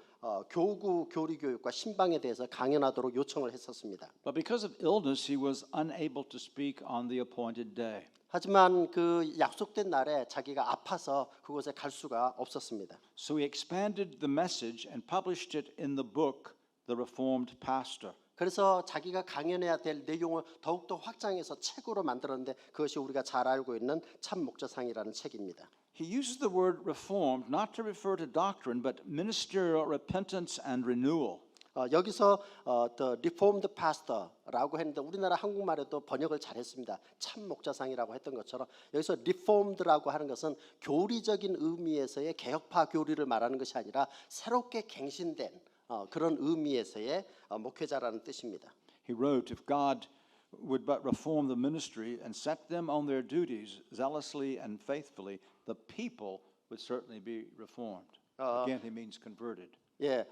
교구 교리 교육과 신방에 대해서 강연하도록 요청을 했었습니다. But because of illness, he was unable to speak on the appointed day. 하지만 그 약속된 날에 자기가 아파서 그곳에 갈 수가 없었습니다. So he expanded the message and published it in the book, The Reformed Pastor. 그래서 자기가 강연해야 될 내용을 더욱더 확장해서 책으로 만들었는데 그것이 우리가 잘 알고 있는 참 목자상이라는 책입니다. He uses the word reformed not to refer to doctrine, but ministerial repentance and renewal. 여기서 The Reformed Pastor라고 했는데 우리나라 한국말에도 번역을 잘했습니다. 참 목자상이라고 했던 것처럼 여기서 Reformed라고 하는 것은 교리적인 의미에서의 개혁파 교리를 말하는 것이 아니라 새롭게 갱신된 그런 의미에서의 목회자라는 뜻입니다. He wrote, if God would but reform the ministry and set them on their duties zealously and faithfully, the people would certainly be reformed. Again, he means converted. 예,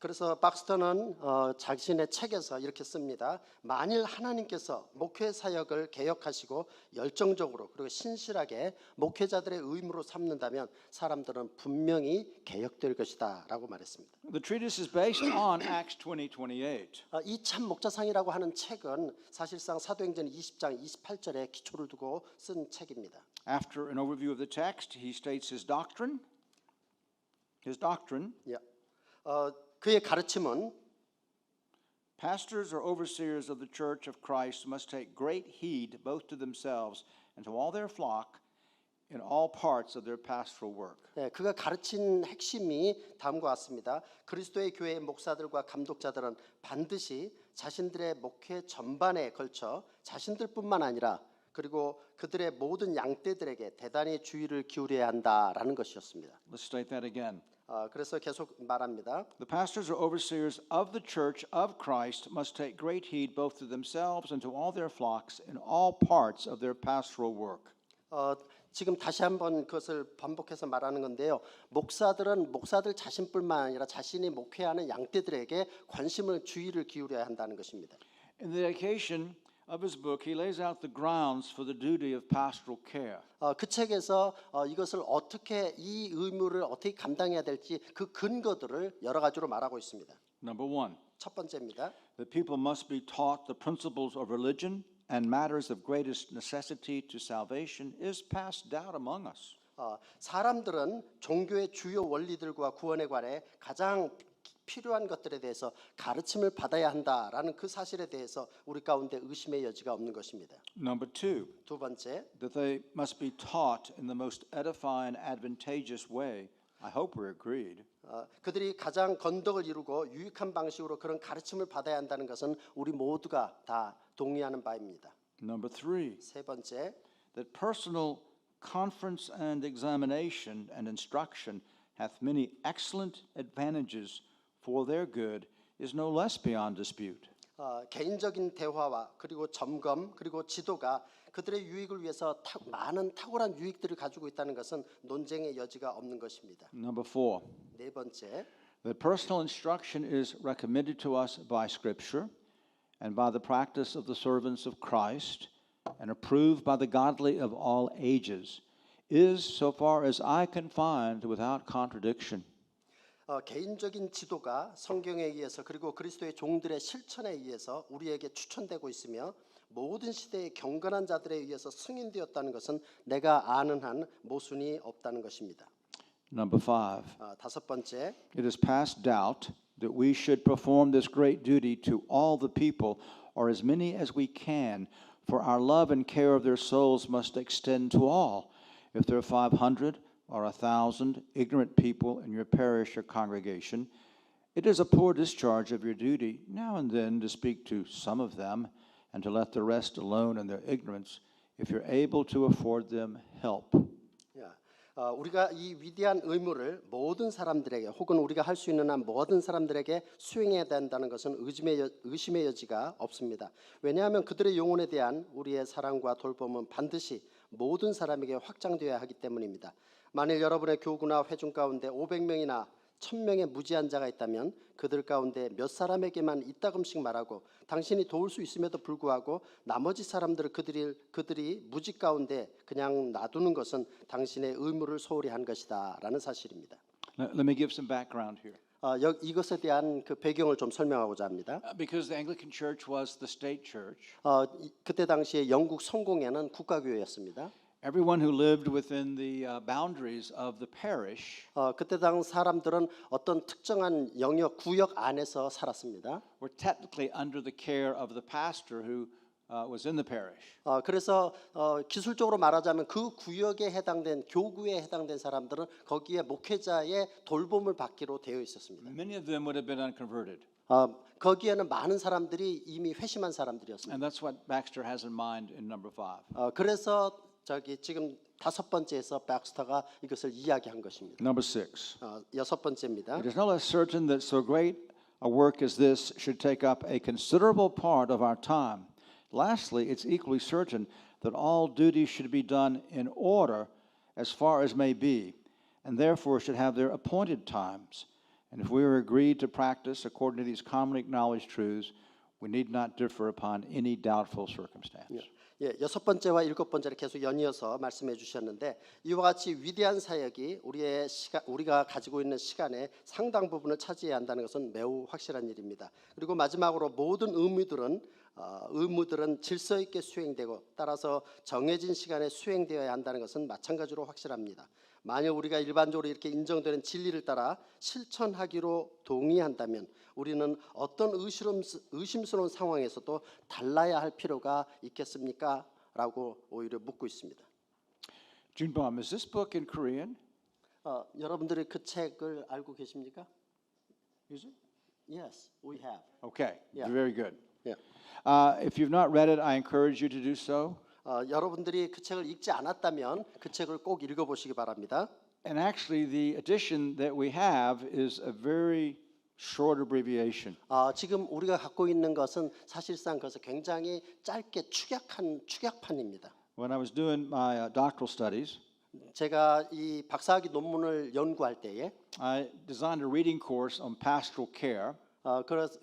그래서 박스터는 자신의 책에서 이렇게 씁니다. 만일 하나님께서 목회 사역을 개혁하시고 열정적으로 그리고 신실하게 목회자들의 의무로 삼는다면 사람들은 분명히 개혁될 것이다라고 말했습니다. The treatise is based on Acts 20:28. 이 참 목자상이라고 하는 책은 사실상 사도행전 20장 28절에 기초를 두고 쓴 책입니다. After an overview of the text, he states his doctrine. His doctrine. 예, 그의 가르침은 Pastors or overseers of the church of Christ must take great heed both to themselves and to all their flock in all parts of their pastoral work. 네, 그가 가르친 핵심이 다음과 같습니다. 그리스도의 교회의 목사들과 감독자들은 반드시 자신들의 목회 전반에 걸쳐 자신들뿐만 아니라 그리고 그들의 모든 양떼들에게 대단히 주의를 기울여야 한다라는 것이었습니다. Let's state that again. 그래서 계속 말합니다. The pastors or overseers of the church of Christ must take great heed both to themselves and to all their flocks in all parts of their pastoral work. 지금 다시 한번 그것을 반복해서 말하는 건데요. 목사들은 목사들 자신뿐만 아니라 자신이 목회하는 양떼들에게 관심을 주의를 기울여야 한다는 것입니다. In the dedication of his book, he lays out the grounds for the duty of pastoral care. 그 책에서 이것을 어떻게 이 의무를 어떻게 감당해야 될지 그 근거들을 여러 가지로 말하고 있습니다. Number one, 첫 번째입니다. the people must be taught the principles of religion and matters of greatest necessity to salvation is passed down among us. 사람들은 종교의 주요 원리들과 구원에 관해 가장 필요한 것들에 대해서 가르침을 받아야 한다라는 그 사실에 대해서 우리 가운데 의심의 여지가 없는 것입니다. Number two, 두 번째, that they must be taught in the most edifying, advantageous way. I hope we're agreed. 그들이 가장 건덕을 이루고 유익한 방식으로 그런 가르침을 받아야 한다는 것은 우리 모두가 다 동의하는 바입니다. Number three, 세 번째, that personal conference and examination and instruction hath many excellent advantages for their good is no less beyond dispute. 개인적인 대화와 그리고 점검 그리고 지도가 그들의 유익을 위해서 많은 탁월한 유익들을 가지고 있다는 것은 논쟁의 여지가 없는 것입니다. Number four, 네 번째, that personal instruction is recommended to us by Scripture and by the practice of the servants of Christ and approved by the godly of all ages is, so far as I can find, without contradiction. 개인적인 지도가 성경에 의해서 그리고 그리스도의 종들의 실천에 의해서 우리에게 추천되고 있으며 모든 시대의 경건한 자들에 의해서 승인되었다는 것은 내가 아는 한 모순이 없다는 것입니다. Number five, 다섯 번째, it is past doubt that we should perform this great duty to all the people, or as many as we can, for our love and care of their souls must extend to all. If there are 500 or 1,000 ignorant people in your parish or congregation, it is a poor discharge of your duty now and then to speak to some of them and to let the rest alone in their ignorance, if you're able to afford them help. 우리가 이 위대한 의무를 모든 사람들에게 혹은 우리가 할 수 있는 한 모든 사람들에게 수행해야 된다는 것은 의심의 여지가 없습니다. 왜냐하면 그들의 영혼에 대한 우리의 사랑과 돌봄은 반드시 모든 사람에게 확장되어야 하기 때문입니다. 만일 여러분의 교구나 회중 가운데 500명이나 1000명의 무지한 자가 있다면 그들 가운데 몇 사람에게만 이따금씩 말하고 당신이 도울 수 있음에도 불구하고 나머지 사람들을 그들이 무지 가운데 그냥 놔두는 것은 당신의 의무를 소홀히 한 것이다라는 사실입니다. Let me give some background here. 이것에 대한 그 배경을 좀 설명하고자 합니다. Because the Anglican Church was the state church. 그때 당시에 영국 성공회는 국가교회였습니다. Everyone who lived within the boundaries of the parish 그때 당 사람들은 어떤 특정한 영역 구역 안에서 살았습니다. were technically under the care of the pastor who was in the parish. 그래서 기술적으로 말하자면 그 구역에 해당된 교구에 해당된 사람들은 거기에 목회자의 돌봄을 받기로 되어 있었습니다. Many of them would have been unconverted. 거기에는 많은 사람들이 이미 회심한 사람들이었습니다. And that's what Baxter has in mind in number 5. 그래서 지금 5번째에서 박스터가 이것을 이야기한 것입니다. Number 6. 6번째입니다. It is no less certain that so great a work as this should take up a considerable part of our time. Lastly, it's equally certain that all duties should be done in order as far as may be, and therefore should have their appointed times. And if we are agreed to practice according to these commonly acknowledged truths, we need not differ upon any doubtful circumstance. 예, 6번째와 7번째를 계속 연이어서 말씀해 주셨는데 이와 같이 위대한 사역이 우리가 가지고 있는 시간의 상당 부분을 차지해야 한다는 것은 매우 확실한 일입니다. 그리고 마지막으로 모든 의무들은 질서 있게 수행되고 따라서 정해진 시간에 수행되어야 한다는 것은 마찬가지로 확실합니다. 만약 우리가 일반적으로 이렇게 인정되는 진리를 따라 실천하기로 동의한다면 우리는 어떤 의심스러운 상황에서도 달라야 할 필요가 있겠습니까? 라고 오히려 묻고 있습니다. Junbom, is this book in Korean? 여러분들이 그 책을 알고 계십니까? Is it? Yes, we have. Okay, Yeah. very good. Yeah. If you've not read it, I encourage you to do so. 여러분들이 그 책을 읽지 않았다면 그 책을 꼭 읽어보시기 바랍니다. And actually, the edition that we have is a very short abbreviation. 지금 우리가 갖고 있는 것은 사실상 그것을 굉장히 짧게 축약판입니다. When I was doing my doctoral studies, 제가 이 박사학위 논문을 연구할 때에 I designed a reading course on pastoral care.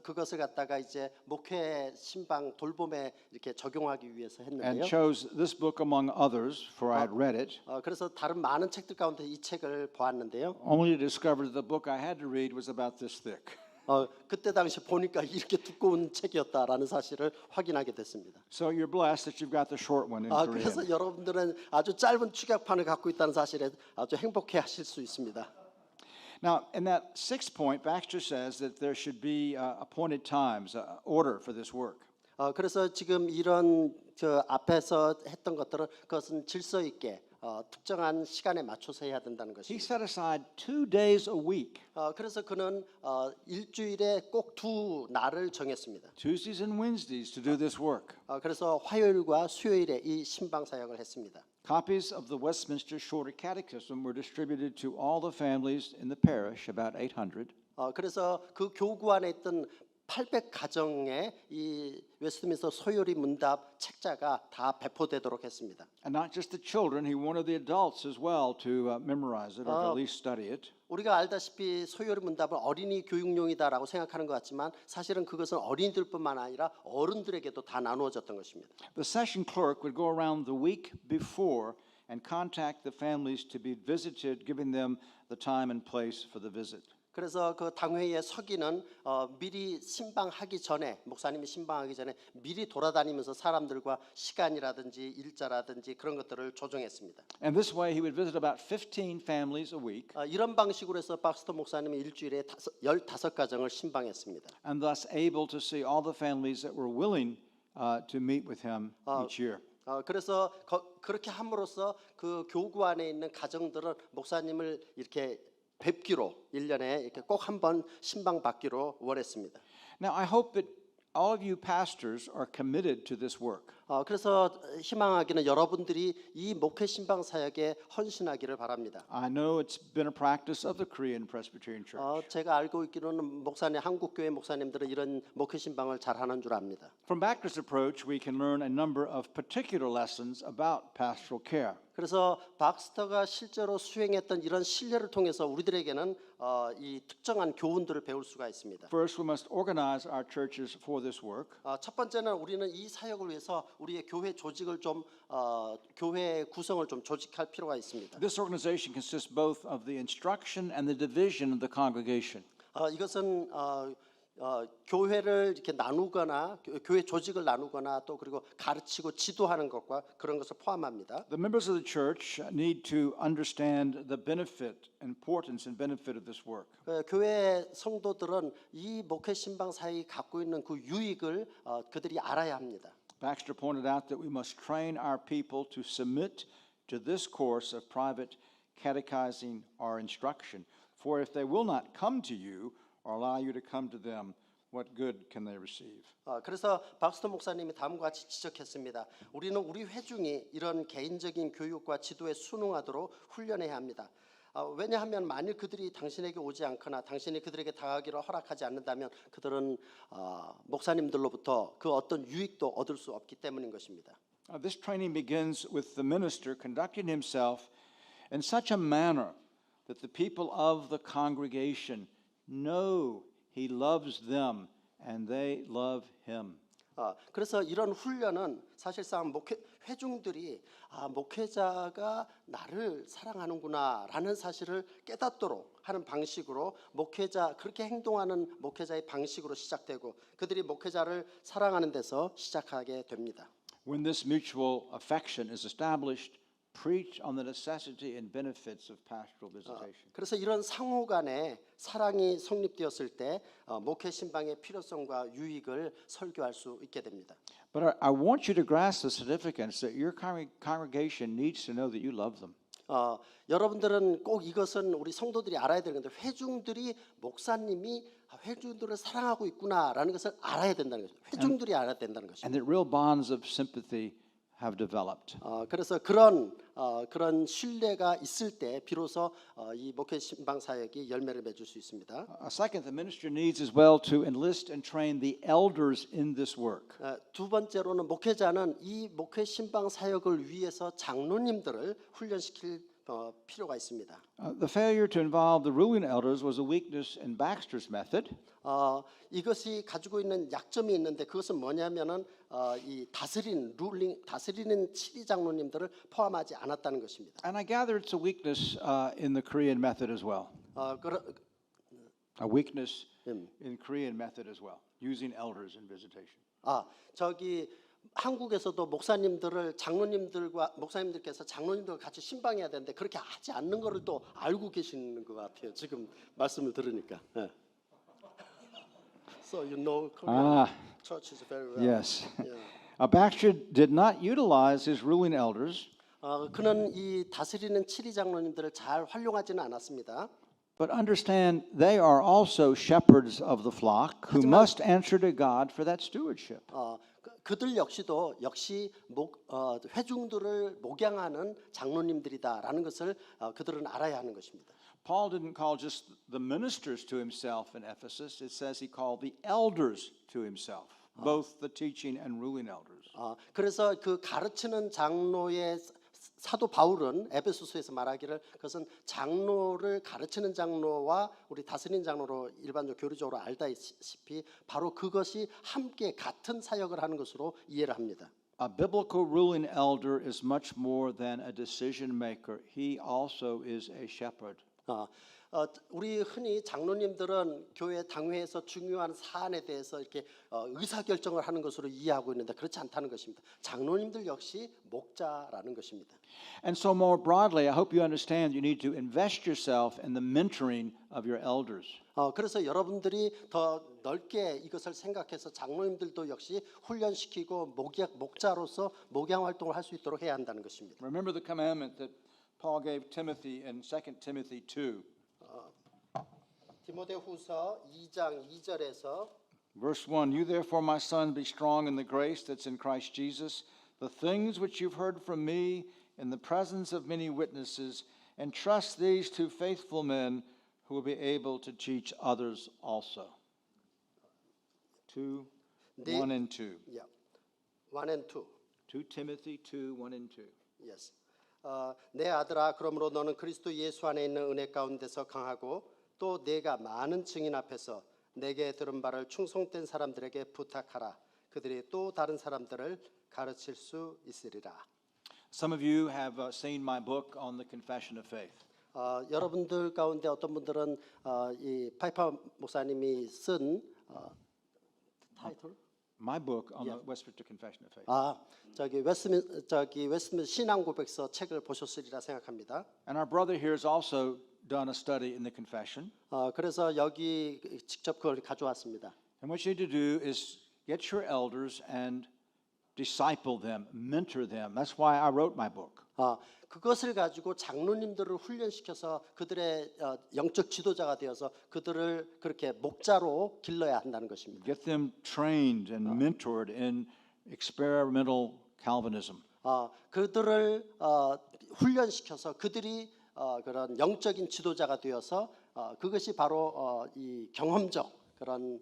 그것을 갖다가 이제 목회 신방 돌봄에 이렇게 적용하기 위해서 And 했는데요. chose this book among others, for I had read it, 그래서 다른 많은 책들 가운데 이 책을 보았는데요. only to discover that the book I had to read was about this thick. 그때 당시 보니까 이렇게 두꺼운 책이었다라는 사실을 확인하게 됐습니다. So you're blessed that you've got the short one in 그래서 Korean. 여러분들은 아주 짧은 축약판을 갖고 있다는 사실에 아주 행복해하실 수 있습니다. Now, in that sixth point, Baxter says that there should be appointed times, order for this work. 그래서 지금 이런 앞에서 했던 것들은 그것은 질서 있게 특정한 시간에 맞춰서 해야 된다는 He 것입니다. set aside 2 days a week, 그래서 그는 일주일에 꼭 2날을 정했습니다. Tuesdays and Wednesdays, to do this work. 그래서 화요일과 수요일에 이 신방 사역을 했습니다. Copies of the Westminster Shorter Catechism were distributed to all the families in the parish, about 800. 그래서 그 교구 안에 있던 800가정에 이 웨스트민스터 소요리 문답 책자가 다 배포되도록 했습니다. And not just the children, he wanted the adults as well to memorize it or to at least study it. 우리가 알다시피 소요리 문답은 어린이 교육용이다라고 생각하는 것 같지만 사실은 그것은 어린이들뿐만 아니라 어른들에게도 다 나누어졌던 것입니다. The session clerk would go around the week before and contact the families to be visited, giving them the time and place for the visit. 그래서 그 당회의 서기는 미리 신방하기 전에 목사님이 신방하기 전에 미리 돌아다니면서 사람들과 시간이라든지 일자라든지 그런 것들을 조정했습니다. And this way he would visit about 15 families a week 이런 방식으로 해서 박스터 목사님이 일주일에 15가정을 신방했습니다. and thus able to see all the families that were willing to meet with him each year. 그래서 그렇게 함으로써 그 교구 안에 있는 가정들은 목사님을 이렇게 뵙기로 1년에 이렇게 꼭 한 번 신방 받기로 원했습니다. Now I hope that all of you pastors are committed to this work. 그래서 희망하기는 여러분들이 이 목회 신방 사역에 헌신하기를 바랍니다. I know it's been a practice of the Korean Presbyterian Church. 제가 알고 있기로는 한국 교회 목사님들은 이런 목회 신방을 잘 하는 줄 압니다. From Baxter's approach, we can learn a number of particular lessons about pastoral care. 그래서 박스터가 실제로 수행했던 이런 신뢰를 통해서 우리들에게는 이 특정한 교훈들을 배울 수가 있습니다. First, we must organize our churches for this work. 첫 번째는 우리는 이 사역을 위해서 우리의 교회 조직을 좀 교회 구성을 좀 조직할 필요가 있습니다. This organization consists both of the instruction and the division of the congregation. 이것은 교회를 이렇게 나누거나 교회 조직을 나누거나 또 그리고 가르치고 지도하는 것과 그런 것을 포함합니다. The members of the church need to understand the benefit, importance and benefit of this work. 교회 성도들은 이 목회 신방 사역이 갖고 있는 그 유익을 그들이 알아야 합니다. Baxter pointed out that we must train our people to submit to this course of private catechizing or instruction. For if they will not come to you or allow you to come to them, what good can they receive? 그래서 박스터 목사님이 다음과 같이 지적했습니다. 우리는 우리 회중이 이런 개인적인 교육과 지도에 순응하도록 훈련해야 합니다. 왜냐하면 만일 그들이 당신에게 오지 않거나 당신이 그들에게 다가가기를 허락하지 않는다면 그들은 목사님들로부터 그 어떤 유익도 얻을 수 없기 때문인 것입니다. This training begins with the minister conducting himself in such a manner that the people of the congregation know he loves them and they love him. 그래서 이런 훈련은 사실상 회중들이 목회자가 나를 사랑하는구나라는 사실을 깨닫도록 하는 방식으로 그렇게 행동하는 목회자의 방식으로 시작되고 그들이 목회자를 사랑하는 데서 시작하게 됩니다. When this mutual affection is established, preach on the necessity and benefits of pastoral visitation. 그래서 이런 상호간의 사랑이 성립되었을 때 목회 신방의 필요성과 유익을 설교할 수 있게 됩니다. But I want you to grasp the significance that your congregation needs to know that you love them. 여러분들은 꼭 이것은 우리 성도들이 알아야 되는 건데 회중들이 목사님이 회중들을 사랑하고 있구나라는 것을 알아야 된다는 거죠. 회중들이 알아야 된다는 것입니다. And that real bonds of sympathy have developed. 그래서 그런 신뢰가 있을 때 비로소 이 목회 신방 사역이 열매를 맺을 수 있습니다. Second, the minister needs as well to enlist and train the elders in this work. 두 번째로는 목회자는 이 목회 신방 사역을 위해서 장로님들을 훈련시킬 필요가 있습니다. The failure to involve the ruling elders was a weakness in Baxter's method. 이것이 가지고 있는 약점이 있는데 그것은 뭐냐면은 이 다스리는 치리 장로님들을 포함하지 않았다는 것입니다. And I gather it's a weakness in the Korean method as well. A weakness in Korean method as well, using elders in visitation. 한국에서도 목사님들께서 장로님들과 같이 신방해야 되는데 그렇게 하지 않는 것을 또 알고 계시는 것 같아요. 지금 말씀을 들으니까. So you know Korean churches very well. Yes. Yeah. Baxter did not utilize his ruling elders, 그는 이 다스리는 치리 장로님들을 잘 활용하지는 않았습니다. but understand they are also shepherds of the flock who must answer to God for that stewardship. 그들 역시 회중들을 목양하는 장로님들이다라는 것을 그들은 알아야 하는 것입니다. Paul didn't call just the ministers to himself in Ephesus. It says he called the elders to himself, both the teaching and ruling elders. 그래서 그 가르치는 장로의 사도 바울은 에베소서에서 말하기를 그것은 장로를 가르치는 장로와 우리 다스리는 장로로 일반적으로 교리적으로 알다시피 바로 그것이 함께 같은 사역을 하는 것으로 이해를 합니다. A biblical ruling elder is much more than a decision maker. He also is a shepherd. 우리 흔히 장로님들은 교회 당회에서 중요한 사안에 대해서 이렇게 의사 결정을 하는 것으로 이해하고 있는데 그렇지 않다는 것입니다. 장로님들 역시 목자라는 것입니다. And so more broadly, I hope you understand you need to invest yourself in the mentoring of your elders. 그래서 여러분들이 더 넓게 이것을 생각해서 장로님들도 역시 훈련시키고 목자로서 목양 활동을 할 수 있도록 해야 한다는 것입니다. Remember the commandment that Paul gave Timothy in 2 Timothy 2. 디모데후서 2장 2절에서 Verse 1, You therefore, my son, be strong in the grace that's in Christ Jesus. The things which you've heard from me in the presence of many witnesses, entrust these to faithful men who will be able to teach others also. 2, 1 and 2. Yeah. 1 and 2. 2 Timothy 2, 1 and 2. Yes. 내 아들아 그러므로 너는 그리스도 예수 안에 있는 은혜 가운데서 강하고 또 내가 많은 증인 앞에서 내게 들은 바를 충성된 사람들에게 부탁하라. 그들이 또 다른 사람들을 가르칠 수 있으리라. Some of you have seen my book on the confession of faith. 여러분들 가운데 어떤 분들은 이 파이퍼 목사님이 쓴 타이틀 My book on the Westminster Confession of Faith. 저기 웨스트민스터 신앙 고백서 책을 보셨으리라 생각합니다. And our brother here has also done a study in the confession. 그래서 여기 직접 그걸 가져왔습니다. And what you need to do is get your elders and disciple them, mentor them. That's why I wrote my book. 그것을 가지고 장로님들을 훈련시켜서 그들의 영적 지도자가 되어서 그들을 그렇게 목자로 길러야 한다는 것입니다. Get them trained and mentored in experimental Calvinism. 그들을 훈련시켜서 그들이 그런 영적인 지도자가 되어서 그것이 바로 이 경험적 그런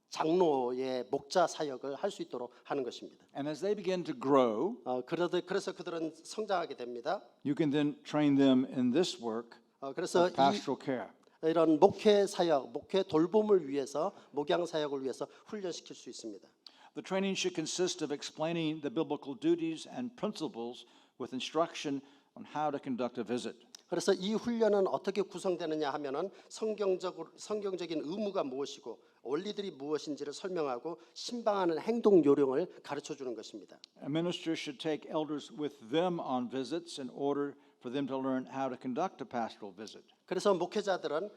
장로의 목자 사역을 할 수 있도록 하는 것입니다. And as they begin to grow, 그래서 그들은 성장하게 됩니다. you can then train them in this work 그래서 of pastoral care. 이런 목회 사역, 목회 돌봄을 위해서 목양 사역을 위해서 훈련시킬 수 있습니다. The training should consist of explaining the biblical duties and principles with instruction on how to conduct a visit. 그래서 이 훈련은 어떻게 구성되느냐 하면은 성경적인 의무가 무엇이고 원리들이 무엇인지를 설명하고 신방하는 행동 요령을 가르쳐 주는 것입니다. A minister should take elders with them on visits in order for them to learn how to conduct a pastoral visit. 그래서 목회자들은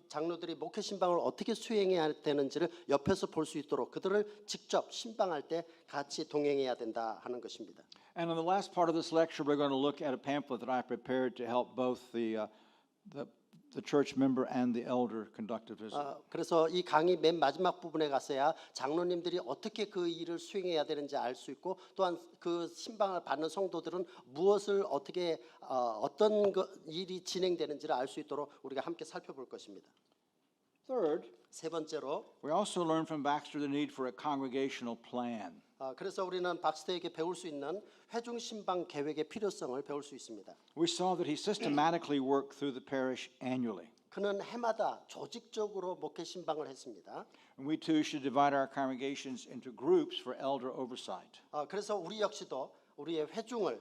장로들이 목회 신방을 어떻게 수행해야 되는지를 옆에서 볼 수 있도록 그들을 직접 신방할 때 같이 동행해야 된다 하는 것입니다. And in the last part of this lecture, we're going to look at a pamphlet that I prepared to help both the church member and the elder conduct a visit. 그래서 이 강의 맨 마지막 부분에 가서야 장로님들이 어떻게 그 일을 수행해야 되는지 알 수 있고 또한 그 신방을 받는 성도들은 무엇을 어떻게 어떤 일이 진행되는지를 알 수 있도록 우리가 함께 살펴볼 것입니다. Third, 세 번째로 we also learn from Baxter the need for a congregational plan. 그래서 우리는 박스터에게 배울 수 있는 회중 신방 계획의 필요성을 배울 수 있습니다. We saw that he systematically worked through the parish annually. 그는 해마다 조직적으로 목회 신방을 했습니다. And we too should divide our congregations into groups for elder oversight. 그래서 우리 역시도 우리의 회중을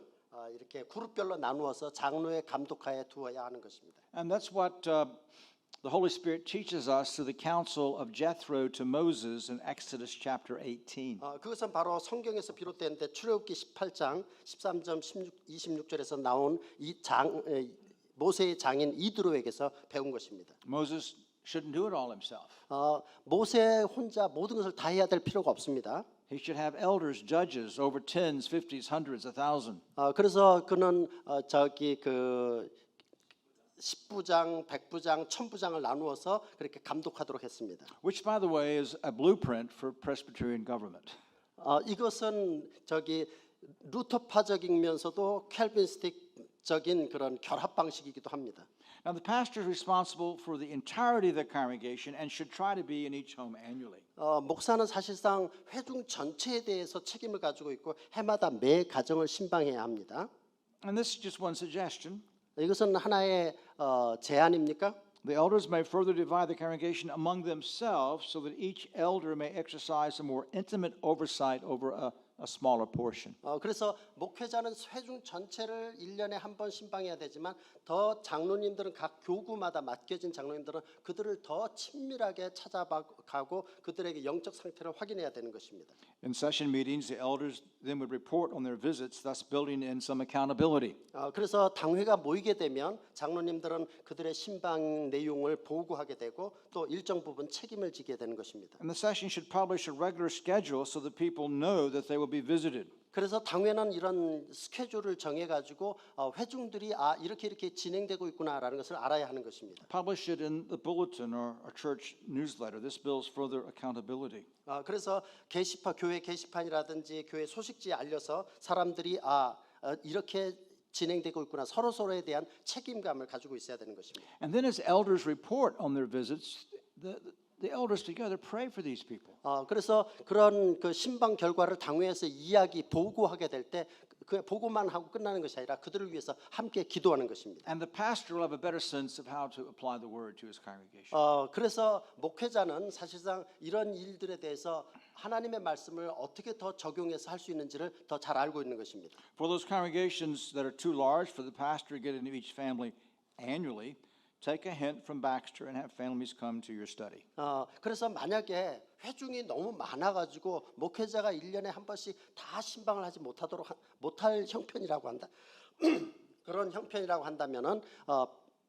이렇게 그룹별로 나누어서 장로의 감독하에 두어야 하는 것입니다. And that's what the Holy Spirit teaches us through the counsel of Jethro to Moses in Exodus chapter 18. 그것은 바로 성경에서 비롯되는데 출애굽기 18장 13절 26절에서 나온 모세의 장인 이드로에게서 배운 것입니다. Moses shouldn't do it all himself. 모세 혼자 모든 것을 다 해야 될 필요가 없습니다. He should have elders, judges over tens, fifties, hundreds, 1,000. 그래서 그는 그 10부장, 100부장, 1000부장을 나누어서 그렇게 감독하도록 했습니다. Which, by the way, is a blueprint for Presbyterian government. 이것은 루터파적이면서도 캘빈스틱적인 그런 결합 방식이기도 합니다. Now, the pastor is responsible for the entirety of the congregation and should try to be in each home annually. 목사는 사실상 회중 전체에 대해서 책임을 가지고 있고 해마다 매 가정을 신방해야 합니다. And this is just one suggestion. 이것은 하나의 제안입니까? The elders may further divide the congregation among themselves so that each elder may exercise a more intimate oversight over a smaller portion. 그래서 목회자는 회중 전체를 1년에 한 번 신방해야 되지만 더 장로님들은 각 교구마다 맡겨진 장로님들은 그들을 더 친밀하게 찾아가고 그들에게 영적 상태를 확인해야 되는 것입니다. In session meetings, the elders then would report on their visits, thus building in some accountability. 그래서 당회가 모이게 되면 장로님들은 그들의 신방 내용을 보고하게 되고 또 일정 부분 책임을 지게 되는 것입니다. And the session should publish a regular schedule so that people know that they will be visited. 그래서 당회는 이런 스케줄을 정해가지고 회중들이 이렇게 진행되고 있구나라는 것을 알아야 하는 것입니다. Publish it in the bulletin or a church newsletter. This builds further accountability. 그래서 교회 게시판이라든지 교회 소식지에 알려서 사람들이 이렇게 진행되고 있구나 서로에 대한 책임감을 가지고 있어야 되는 것입니다. And then as elders report on their visits, the elders together pray for these people. 그래서 그런 그 신방 결과를 당회에서 보고하게 될 때 그 보고만 하고 끝나는 것이 아니라 그들을 위해서 함께 기도하는 것입니다. And the pastor will have a better sense of how to apply the word to his congregation. 그래서 목회자는 사실상 이런 일들에 대해서 하나님의 말씀을 어떻게 더 적용해서 할 수 있는지를 더 잘 알고 있는 것입니다. For those congregations that are too large for the pastor to get into each family annually, take a hint from Baxter and have families come to your study. 그래서 만약에 회중이 너무 많아가지고 목회자가 1년에 한 번씩 다 신방을 하지 못할 형편이라고 한다. 그런 형편이라고 한다면은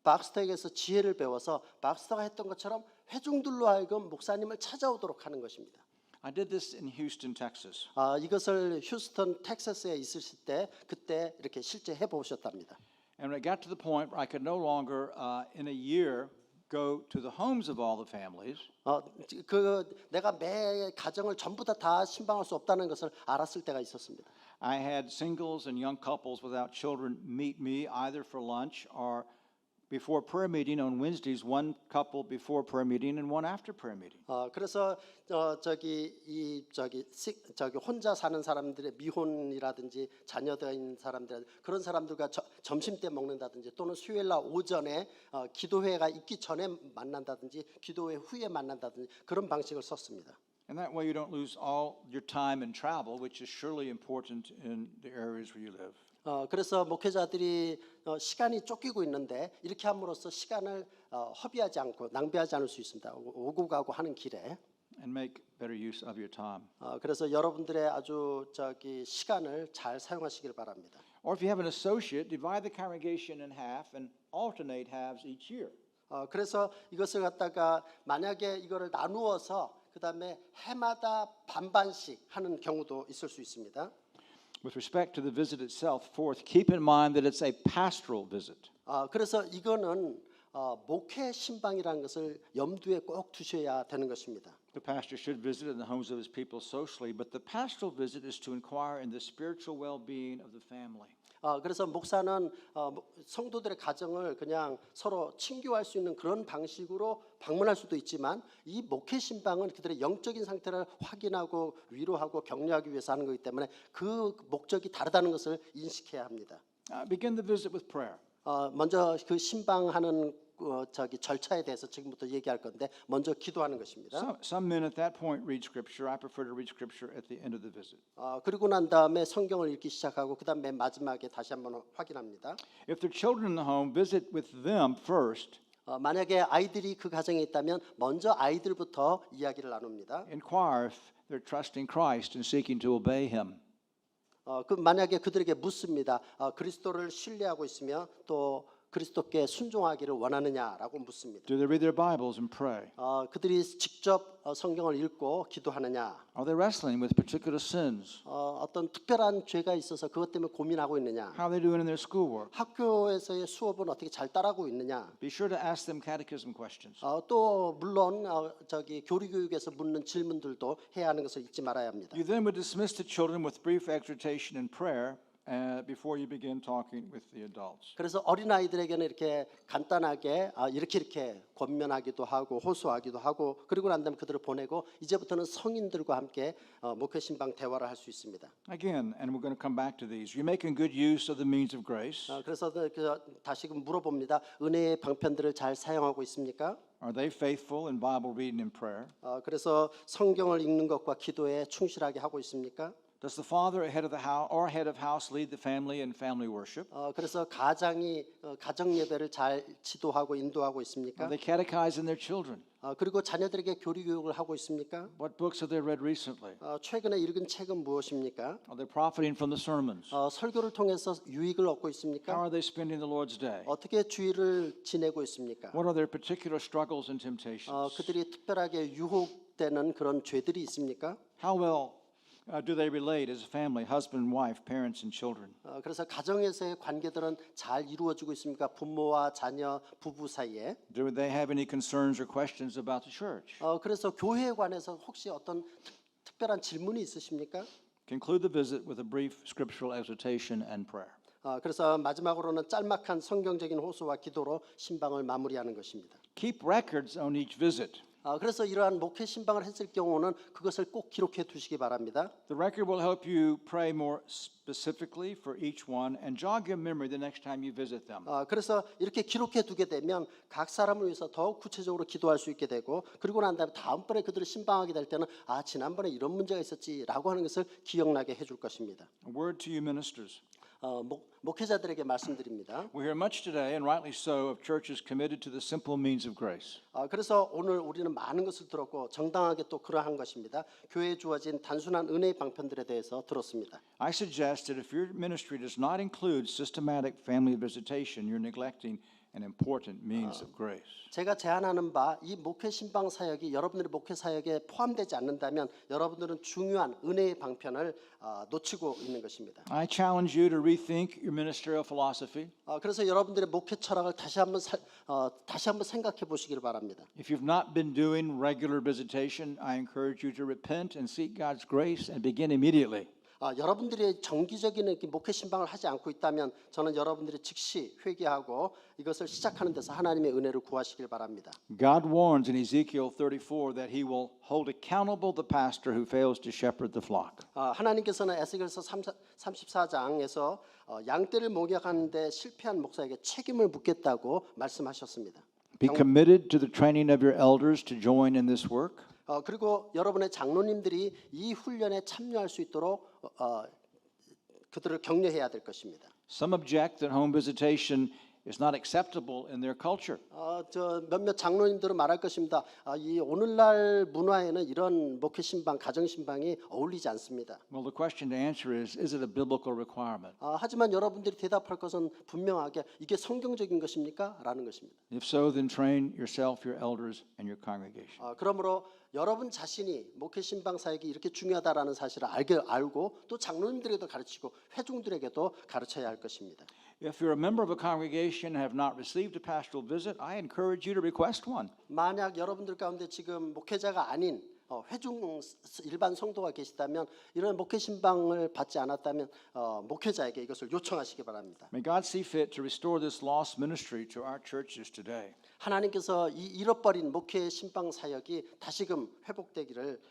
박스터에게서 지혜를 배워서 박스터가 했던 것처럼 회중들로 하여금 목사님을 찾아오도록 하는 것입니다. I did this in Houston, Texas. 이것을 휴스턴 텍사스에 있으실 때 그때 이렇게 실제 해보셨답니다. And when it got to the point where I could no longer, in a year, go to the homes of all the families, 내가 매 가정을 전부 다 신방할 수 없다는 것을 알았을 때가 있었습니다. I had singles and young couples without children meet me either for lunch or before prayer meeting on Wednesdays, one couple before prayer meeting and one after prayer meeting. 그래서 저기 혼자 사는 사람들의 미혼이라든지 자녀되어 있는 사람들 그런 사람들과 점심 때 먹는다든지 또는 수요일 날 오전에 기도회가 있기 전에 만난다든지 기도회 후에 만난다든지 그런 방식을 썼습니다. And that way you don't lose all your time in travel, which is surely important in the areas where you live. 그래서 목회자들이 시간이 쫓기고 있는데 이렇게 함으로써 시간을 허비하지 않고 낭비하지 않을 수 있습니다. 오고 가고 하는 길에. And make better use of your time. 그래서 여러분들의 아주 시간을 잘 사용하시길 바랍니다. Or if you have an associate, divide the congregation in half and alternate halves each year. 그래서 이것을 갖다가 만약에 이거를 나누어서 그다음에 해마다 반반씩 하는 경우도 있을 수 있습니다. With respect to the visit itself, fourth, keep in mind that it's a pastoral visit. 그래서 이거는 목회 신방이라는 것을 염두에 꼭 두셔야 되는 것입니다. The pastor should visit in the homes of his people socially, but the pastoral visit is to inquire in the spiritual well-being of the family. 그래서 목사는 성도들의 가정을 그냥 서로 친교할 수 있는 그런 방식으로 방문할 수도 있지만 이 목회 신방은 그들의 영적인 상태를 확인하고 위로하고 격려하기 위해서 하는 것이기 때문에 그 목적이 다르다는 것을 인식해야 합니다. Begin the visit with prayer. 먼저 그 신방하는 절차에 대해서 지금부터 얘기할 건데 먼저 기도하는 것입니다. Some men at that point read scripture. I prefer to read scripture at the end of the visit. 그리고 난 다음에 성경을 읽기 시작하고 그다음 맨 마지막에 다시 한번 확인합니다. If there are children in the home, visit with them first. 만약에 아이들이 그 가정에 있다면 먼저 아이들부터 이야기를 나눕니다. Inquire if they're trusting Christ and seeking to obey Him. 만약에 그들에게 묻습니다. 그리스도를 신뢰하고 있으며 또 그리스도께 순종하기를 원하느냐라고 묻습니다. Do they read their Bibles and pray? 그들이 직접 성경을 읽고 기도하느냐? Are they wrestling with particular sins? 어떤 특별한 죄가 있어서 그것 때문에 고민하고 있느냐? How are they doing in their schoolwork? 학교에서의 수업은 어떻게 잘 따라하고 있느냐? Be sure to ask them catechism questions. 또 물론 교리 교육에서 묻는 질문들도 해야 하는 것을 잊지 말아야 합니다. You then would dismiss the children with brief exhortation and prayer before you begin talking with the adults. 그래서 어린 아이들에게는 이렇게 간단하게 이렇게 권면하기도 하고 호소하기도 하고 그리고 난 다음에 그들을 보내고 이제부터는 성인들과 함께 목회 신방 대화를 할 수 있습니다. Again, and we're going to come back to these. You're making good use of the means of grace. 그래서 다시금 물어봅니다. 은혜의 방편들을 잘 사용하고 있습니까? Are they faithful in Bible reading and prayer? 그래서 성경을 읽는 것과 기도에 충실하게 하고 있습니까? Does the father head of the house or head of house lead the family in family worship? 그래서 가장이 가정 예배를 잘 지도하고 인도하고 있습니까? Are they catechizing their children? 그리고 자녀들에게 교리 교육을 하고 있습니까? What books have they read recently? 최근에 읽은 책은 무엇입니까? Are they profiting from the sermons? 설교를 통해서 유익을 얻고 How 있습니까? are they spending the Lord's day? 어떻게 주일을 지내고 있습니까? What are their particular struggles and temptations? 그들이 특별하게 유혹되는 그런 죄들이 있습니까? How well do they relate as a family, husband, wife, parents, and children? 그래서 가정에서의 관계들은 잘 이루어지고 있습니까? 부모와 자녀, 부부 사이에. Do they have any concerns or questions about the church? 그래서 교회에 관해서 혹시 어떤 특별한 질문이 있으십니까? Conclude the visit with a brief scriptural exhortation and prayer. 그래서 마지막으로는 짤막한 성경적인 호소와 기도로 신방을 마무리하는 것입니다. Keep records on each visit. 그래서 이러한 목회 신방을 했을 경우는 그것을 꼭 기록해 두시기 바랍니다. The record will help you pray more specifically for each one and jog your memory the next time you visit them. 그래서 이렇게 기록해 두게 되면 각 사람을 위해서 더욱 구체적으로 기도할 수 있게 되고 그리고 난 다음에 다음번에 그들을 신방하게 될 때는 지난번에 이런 문제가 있었지라고 하는 것을 기억나게 해줄 것입니다. A word to you ministers. 목회자들에게 말씀드립니다. We hear much today, and rightly so, of churches committed to the simple means of grace. 그래서 오늘 우리는 많은 것을 들었고 정당하게 또 그러한 것입니다. 교회에 주어진 단순한 은혜의 방편들에 대해서 들었습니다. I suggest that if your ministry does not include systematic family visitation, you're neglecting an important means of grace. 제가 제안하는 바 이 목회 신방 사역이 여러분들의 목회 사역에 포함되지 않는다면 여러분들은 중요한 은혜의 방편을 놓치고 있는 것입니다. I challenge you to rethink your ministerial philosophy. 그래서 여러분들의 목회 철학을 다시 한번 생각해 보시길 바랍니다. If you've not been doing regular visitation, I encourage you to repent and seek God's grace and begin immediately. 여러분들이 정기적인 이렇게 목회 신방을 하지 않고 있다면 저는 여러분들이 즉시 회개하고 이것을 시작하는 데서 하나님의 은혜를 구하시길 바랍니다. God warns in Ezekiel 34 that he will hold accountable the pastor who fails to shepherd the flock. 하나님께서는 에스겔서 34장에서 양떼를 목욕하는데 실패한 목사에게 책임을 묻겠다고 말씀하셨습니다. Be committed to the training of your elders to join in this work. 그리고 여러분의 장로님들이 이 훈련에 참여할 수 있도록 그들을 격려해야 될 것입니다. Some object that home visitation is not acceptable in their culture. 저 몇몇 장로님들은 말할 것입니다. 이 오늘날 문화에는 이런 목회 신방, 가정 신방이 어울리지 않습니다. Well, the question to answer is it a biblical requirement? 하지만 여러분들이 대답할 것은 분명하게 이게 성경적인 것입니까? 라는 것입니다. If so, then train yourself, your elders, and your congregation. 그러므로 여러분 자신이 목회 신방 사역이 이렇게 중요하다라는 사실을 알고 또 장로님들에게도 가르치고 회중들에게도 가르쳐야 할 것입니다. If you're a member of a congregation and have not received a pastoral visit, I encourage you to request one. 만약 여러분들 가운데 지금 목회자가 아닌 회중 일반 성도가 계시다면 이런 목회 신방을 받지 않았다면 목회자에게 이것을 요청하시기 바랍니다. May God see fit to restore this lost ministry to our churches today. 하나님께서 이 잃어버린 목회 신방 사역이 다시금 회복되기를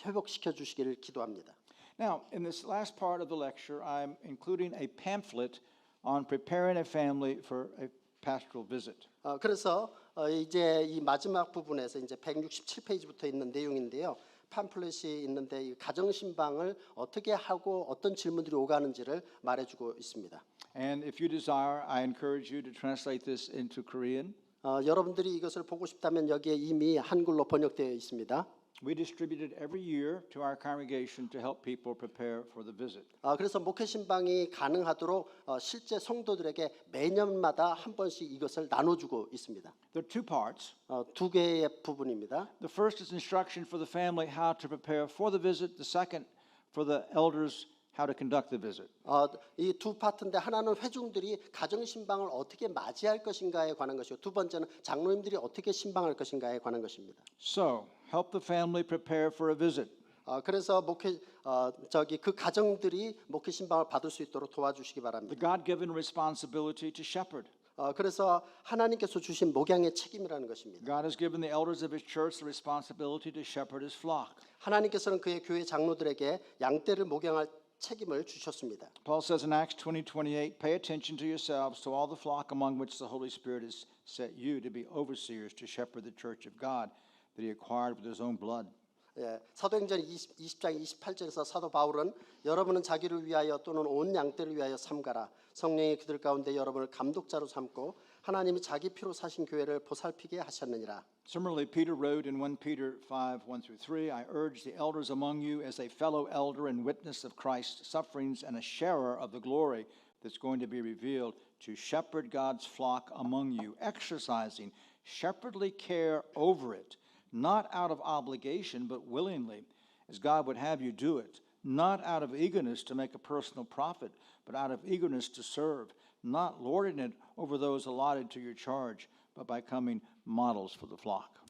회복시켜 주시기를 기도합니다. Now, in this last part of the lecture, I'm including a pamphlet on preparing a family for a pastoral visit. 그래서 이제 이 마지막 부분에서 이제 167페이지부터 있는 내용인데요. 팜플렛이 있는데 이 가정 신방을 어떻게 하고 어떤 질문들이 오가는지를 말해주고 있습니다. And if you desire, I encourage you to translate this into Korean. 여러분들이 이것을 보고 싶다면 여기에 이미 한글로 번역되어 있습니다. We distribute it every year to our congregation to help people prepare for the visit. 그래서 목회 신방이 가능하도록 실제 성도들에게 매년마다 한 번씩 이것을 나눠주고 있습니다. There are two parts. 두 개의 부분입니다. The first is instruction for the family how to prepare for the visit. The second for the elders how to conduct the visit. 이 두 파트인데 하나는 회중들이 가정 신방을 어떻게 맞이할 것인가에 관한 것이고 두 번째는 장로님들이 어떻게 신방할 것인가에 관한 것입니다. So, help the family prepare for a visit. 그래서 목회 그 가정들이 목회 신방을 받을 수 있도록 도와주시기 The 바랍니다. God-given responsibility to shepherd. 그래서 하나님께서 주신 목양의 책임이라는 것입니다. God has given the elders of His church the responsibility to shepherd His flock. 하나님께서는 그의 교회 장로들에게 양떼를 목양할 책임을 주셨습니다. Paul says in Acts 20:28, "Pay attention to yourselves, to all the flock among which the Holy Spirit has set you to be overseers to shepherd the church of God that He acquired with His own blood." 사도행전 20장 28절에서 사도 바울은 여러분은 자기를 위하여 또는 온 양떼를 위하여 삼가라. 성령이 그들 가운데 여러분을 감독자로 삼고 하나님이 자기 피로 사신 교회를 보살피게 하셨느니라. Similarly, Peter wrote in 1 Peter 5:1-3, "I urge the elders among you as a fellow elder and witness of Christ's sufferings and a sharer of the glory that's going to be revealed, to shepherd God's flock among you, exercising shepherdly care over it, not out of obligation but willingly, as God would have you do it, not out of eagerness to make a personal profit, but out of eagerness to serve, not lording it over those allotted to your charge, but becoming models for the flock."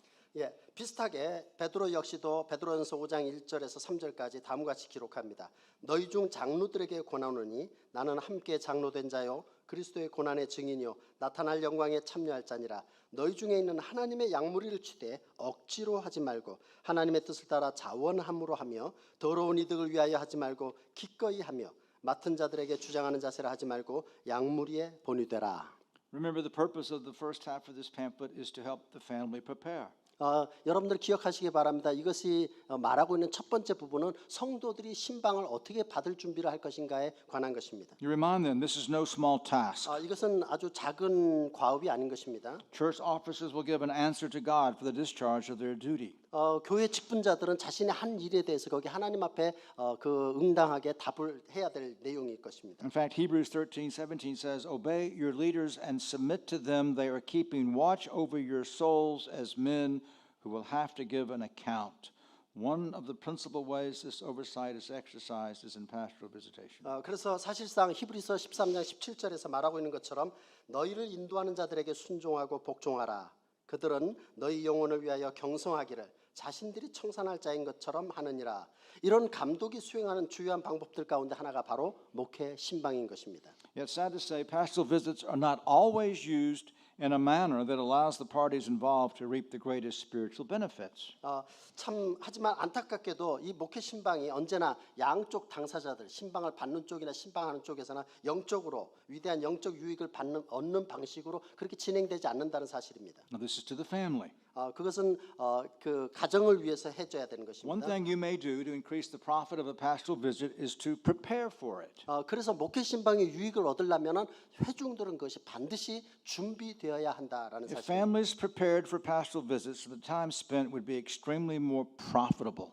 비슷하게 베드로 역시도 베드로전서 5장 1절에서 3절까지 다음과 같이 기록합니다. 너희 중 장로들에게 권하노니 나는 함께 장로된 자요 그리스도의 고난의 증인이요 나타날 영광에 참여할 자니라. 너희 중에 있는 하나님의 양무리를 취대 억지로 하지 말고 하나님의 뜻을 따라 자원함으로 하며 더러운 이득을 위하여 하지 말고 기꺼이 하며 맡은 자들에게 주장하는 자세라 하지 말고 양무리에 본이 되라. Remember, the purpose of the first half of this pamphlet is to help the family prepare. 여러분들 기억하시기 바랍니다. 이것이 말하고 있는 첫 번째 부분은 성도들이 신방을 어떻게 받을 준비를 할 것인가에 관한 것입니다. You remind them this is no small task. 이것은 아주 작은 과업이 아닌 것입니다. Church officers will give an answer to God for the discharge of their duty. 교회 직분자들은 자신의 한 일에 대해서 거기 하나님 앞에 그 응당하게 답을 해야 될 내용일 것입니다. In fact, Hebrews 13:17 says, "Obey your leaders and submit to them. They are keeping watch over your souls as men who will have to give an account." One of the principal ways this oversight is exercised is in pastoral visitation. 그래서 사실상 히브리서 13장 17절에서 말하고 있는 것처럼 너희를 인도하는 자들에게 순종하고 복종하라. 그들은 너희 영혼을 위하여 경성하기를 자신들이 청산할 자인 것처럼 하느니라. 이런 감독이 수행하는 주요한 방법들 가운데 하나가 바로 목회 신방인 것입니다. Yet sad to say, pastoral visits are not always used in a manner that allows the parties involved to reap the greatest spiritual benefits. 참 하지만 안타깝게도 이 목회 신방이 언제나 양쪽 당사자들 신방을 받는 쪽이나 신방하는 쪽에서나 영적으로 위대한 영적 유익을 얻는 방식으로 그렇게 진행되지 않는다는 사실입니다. Now this is to the family. 그것은 그 가정을 위해서 해줘야 되는 One 것입니다. thing you may do to increase the profit of a pastoral visit is to prepare for it. 그래서 목회 신방의 유익을 얻으려면은 회중들은 그것이 반드시 준비되어야 한다라는 If 사실. families prepared for pastoral visits, the time spent would be extremely more profitable.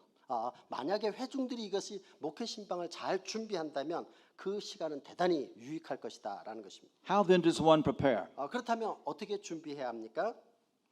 만약에 회중들이 이것이 목회 신방을 잘 준비한다면 그 시간은 대단히 유익할 것이다라는 것입니다. How then does one prepare? 그렇다면 어떻게 준비해야 합니까?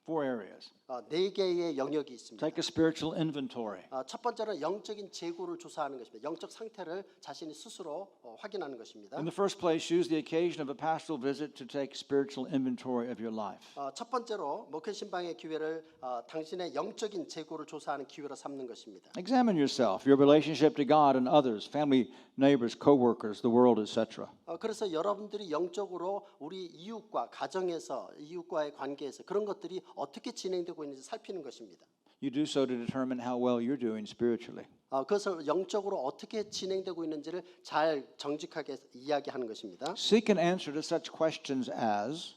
4 areas. 4개의 영역이 있습니다. Take a spiritual inventory. 첫 번째는 영적인 재고를 조사하는 것입니다. 영적 상태를 자신이 스스로 확인하는 것입니다. In the first place, use the occasion of a pastoral visit to take spiritual inventory of your life. 첫 번째로 목회 신방의 기회를 당신의 영적인 재고를 조사하는 기회로 삼는 것입니다. Examine yourself, your relationship to God and others, family, neighbors, co-workers, the world, etc. 그래서 여러분들이 영적으로 우리 이웃과 가정에서 이웃과의 관계에서 그런 것들이 어떻게 진행되고 있는지 살피는 것입니다. You do so to determine how well you're doing spiritually. 그것을 영적으로 어떻게 진행되고 있는지를 잘 정직하게 이야기하는 것입니다. Seek an answer to such questions as,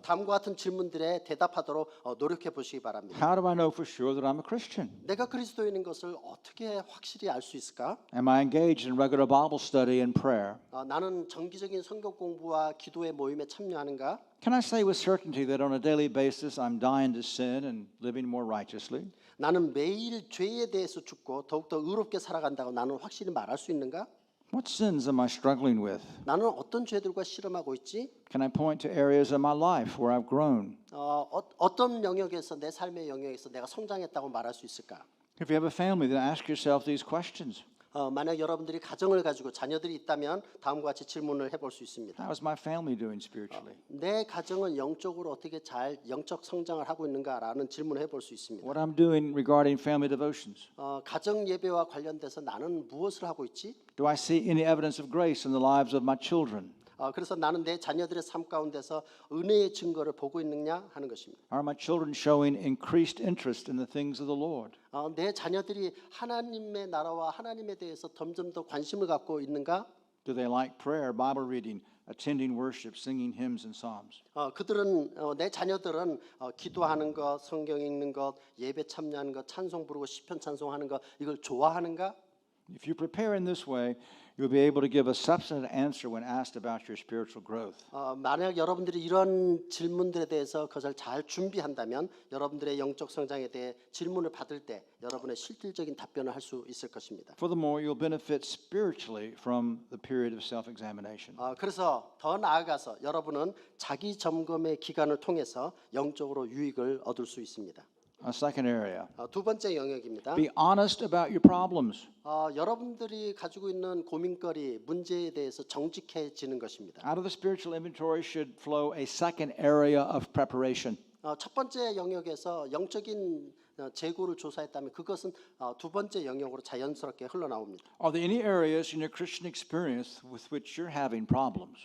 다음과 같은 질문들에 대답하도록 노력해 보시기 바랍니다. how do I know for sure that I'm a Christian? 내가 그리스도인인 것을 어떻게 확실히 알 수 있을까? Am I engaged in regular Bible study and prayer? 나는 정기적인 성경 공부와 기도의 모임에 참여하는가? Can I say with certainty that on a daily basis I'm dying to sin and living more righteously? 나는 매일 죄에 대해서 죽고 더욱더 의롭게 살아간다고 나는 확실히 말할 수 있는가? What sins am I struggling with? 나는 어떤 죄들과 씨름하고 있지? Can I point to areas of my life where I've grown? 어떤 영역에서 내 삶의 영역에서 내가 성장했다고 말할 수 있을까? If you have a family, then ask yourself these questions. 만약 여러분들이 가정을 가지고 자녀들이 있다면 다음과 같이 질문을 해볼 수 있습니다. How is my family doing spiritually? 내 가정은 영적으로 어떻게 잘 영적 성장을 하고 있는가라는 질문을 해볼 수 있습니다. What I'm doing regarding family devotions? 가정 예배와 관련돼서 나는 무엇을 하고 있지? Do I see any evidence of grace in the lives of my children? 그래서 나는 내 자녀들의 삶 가운데서 은혜의 증거를 보고 있느냐 하는 것입니다. Are my children showing increased interest in the things of the Lord? 내 자녀들이 하나님의 나라와 하나님에 대해서 점점 더 관심을 갖고 있는가? Do they like prayer, Bible reading, attending worship, singing hymns and psalms? 그들은 내 자녀들은 기도하는 것, 성경 읽는 것, 예배 참여하는 것, 찬송 부르고 시편 찬송하는 것 이걸 좋아하는가? If you prepare in this way, you'll be able to give a substantive answer when asked about your spiritual growth. 만약 여러분들이 이런 질문들에 대해서 그것을 잘 준비한다면 여러분들의 영적 성장에 대해 질문을 받을 때 여러분의 실질적인 답변을 할 수 있을 것입니다. Furthermore, you'll benefit spiritually from the period of self-examination. 그래서 더 나아가서 여러분은 자기 점검의 기간을 통해서 영적으로 유익을 얻을 수 있습니다. A second area. 두 번째 영역입니다. Be honest about your problems. 여러분들이 가지고 있는 고민거리, 문제에 대해서 정직해지는 것입니다. Out of the spiritual inventory should flow a second area of preparation. 첫 번째 영역에서 영적인 재고를 조사했다면 그것은 두 번째 영역으로 자연스럽게 흘러나옵니다. Are there any areas in your Christian experience with which you're having problems?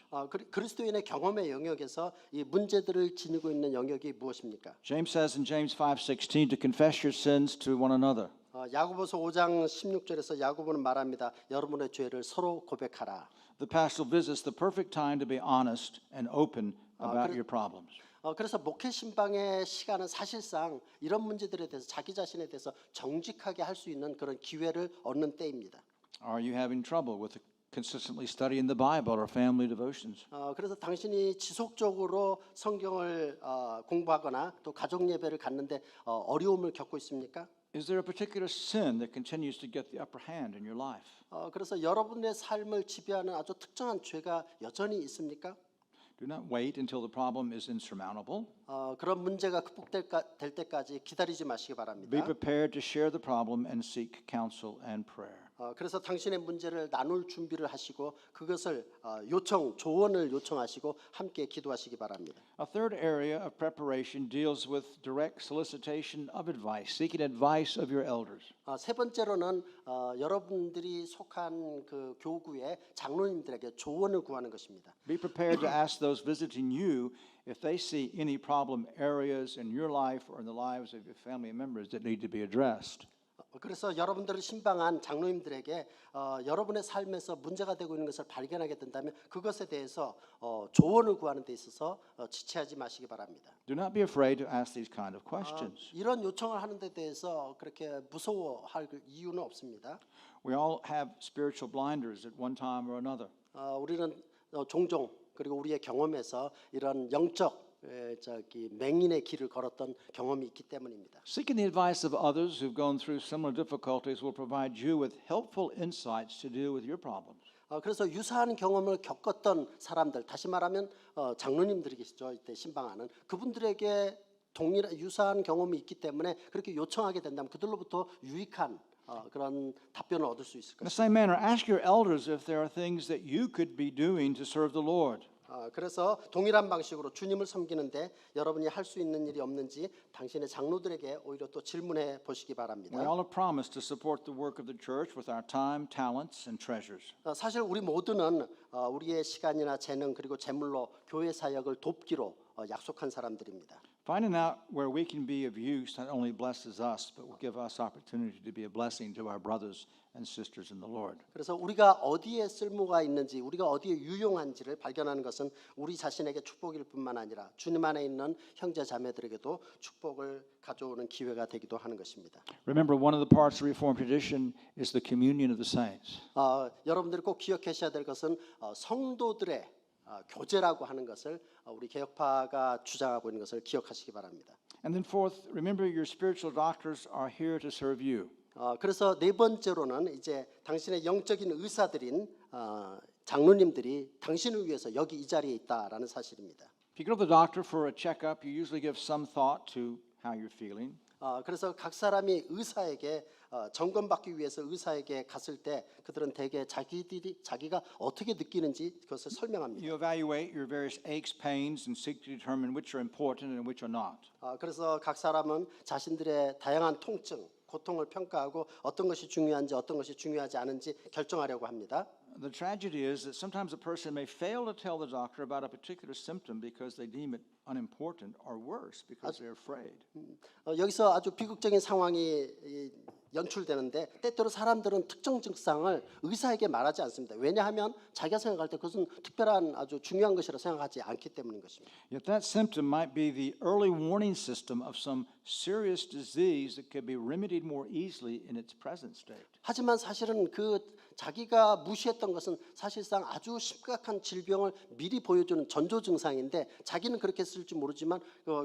그리스도인의 경험의 영역에서 이 문제들을 지니고 있는 영역이 무엇입니까? James says in James 5:16 to confess your sins to one another. 야고보서 5장 16절에서 야고보는 말합니다. 여러분의 죄를 서로 고백하라. The pastoral visit's the perfect time to be honest and open about your problems. 그래서 목회 신방의 시간은 사실상 이런 문제들에 대해서 자기 자신에 대해서 정직하게 할 수 있는 그런 기회를 얻는 때입니다. Are you having trouble with consistently studying the Bible or family devotions? 그래서 당신이 지속적으로 성경을 공부하거나 또 가족 예배를 갖는데 어려움을 겪고 있습니까? Is there a particular sin that continues to get the upper hand in your life? 그래서 여러분의 삶을 지배하는 아주 특정한 죄가 여전히 있습니까? Do not wait until the problem is insurmountable. 그런 문제가 극복될 때까지 기다리지 마시기 바랍니다. Be prepared to share the problem and seek counsel and prayer. 그래서 당신의 문제를 나눌 준비를 하시고 그것을 조언을 요청하시고 함께 기도하시기 바랍니다. A third area of preparation deals with direct solicitation of advice, seeking advice of your elders. 세 번째로는 여러분들이 속한 그 교구의 장로님들에게 조언을 구하는 것입니다. Be prepared to ask those visiting you if they see any problem areas in your life or in the lives of your family members that need to be addressed. 그래서 여러분들을 신방한 장로님들에게 여러분의 삶에서 문제가 되고 있는 것을 발견하게 된다면 그것에 대해서 조언을 구하는 데 있어서 지체하지 마시기 바랍니다. Do not be afraid to ask these kind of questions. 이런 요청을 하는 데 대해서 그렇게 무서워할 이유는 없습니다. We all have spiritual blinders at one time or another. 우리는 종종 그리고 우리의 경험에서 이런 영적 맹인의 길을 걸었던 경험이 있기 때문입니다. Seeking the advice of others who've gone through similar difficulties will provide you with helpful insights to deal with your problems. 그래서 유사한 경험을 겪었던 사람들, 다시 말하면 장로님들이 계시죠. 이때 신방하는 그분들에게 유사한 경험이 있기 때문에 그렇게 요청하게 된다면 그들로부터 유익한 그런 답변을 얻을 수 있을 In the 것입니다. same manner, ask your elders if there are things that you could be doing to serve the Lord. 그래서 동일한 방식으로 주님을 섬기는데 여러분이 할 수 있는 일이 없는지 당신의 장로들에게 오히려 또 질문해 보시기 바랍니다. We all have promised to support the work of the church with our time, talents, and treasures. 사실 우리 모두는 우리의 시간이나 재능 그리고 재물로 교회 사역을 돕기로 약속한 사람들입니다. Finding out where we can be of use not only blesses us, but will give us opportunity to be a blessing to our brothers and sisters in the Lord. 그래서 우리가 어디에 쓸모가 있는지, 우리가 어디에 유용한지를 발견하는 것은 우리 자신에게 축복일 뿐만 아니라 주님 안에 있는 형제 자매들에게도 축복을 가져오는 기회가 되기도 하는 것입니다. Remember, one of the parts of Reformed tradition is the communion of the saints. 여러분들이 꼭 기억하셔야 될 것은 성도들의 교제라고 하는 것을 우리 개혁파가 주장하고 있는 것을 기억하시기 바랍니다. And then fourth, remember your spiritual doctors are here to serve you. 그래서 네 번째로는 이제 당신의 영적인 의사들인 장로님들이 당신을 위해서 여기 이 자리에 있다라는 사실입니다. If you go to the doctor for a checkup, you usually give some thought to how you're feeling. 그래서 각 사람이 의사에게 점검받기 위해서 의사에게 갔을 때 그들은 대개 자기가 어떻게 느끼는지 그것을 설명합니다. You evaluate your various aches, pains, and seek to determine which are important and which are not. 그래서 각 사람은 자신들의 다양한 통증, 고통을 평가하고 어떤 것이 중요한지 어떤 것이 중요하지 않은지 결정하려고 합니다. The tragedy is that sometimes a person may fail to tell the doctor about a particular symptom because they deem it unimportant or worse because they're afraid. 여기서 아주 비극적인 상황이 연출되는데 때때로 사람들은 특정 증상을 의사에게 말하지 않습니다. 왜냐하면 자기가 생각할 때 그것은 특별한 아주 중요한 것이라 생각하지 않기 때문인 것입니다. Yet that symptom might be the early warning system of some serious disease that could be remedied more easily in its present state. 하지만 사실은 그 자기가 무시했던 것은 사실상 아주 심각한 질병을 미리 보여주는 전조 증상인데 자기는 그렇게 했을지 모르지만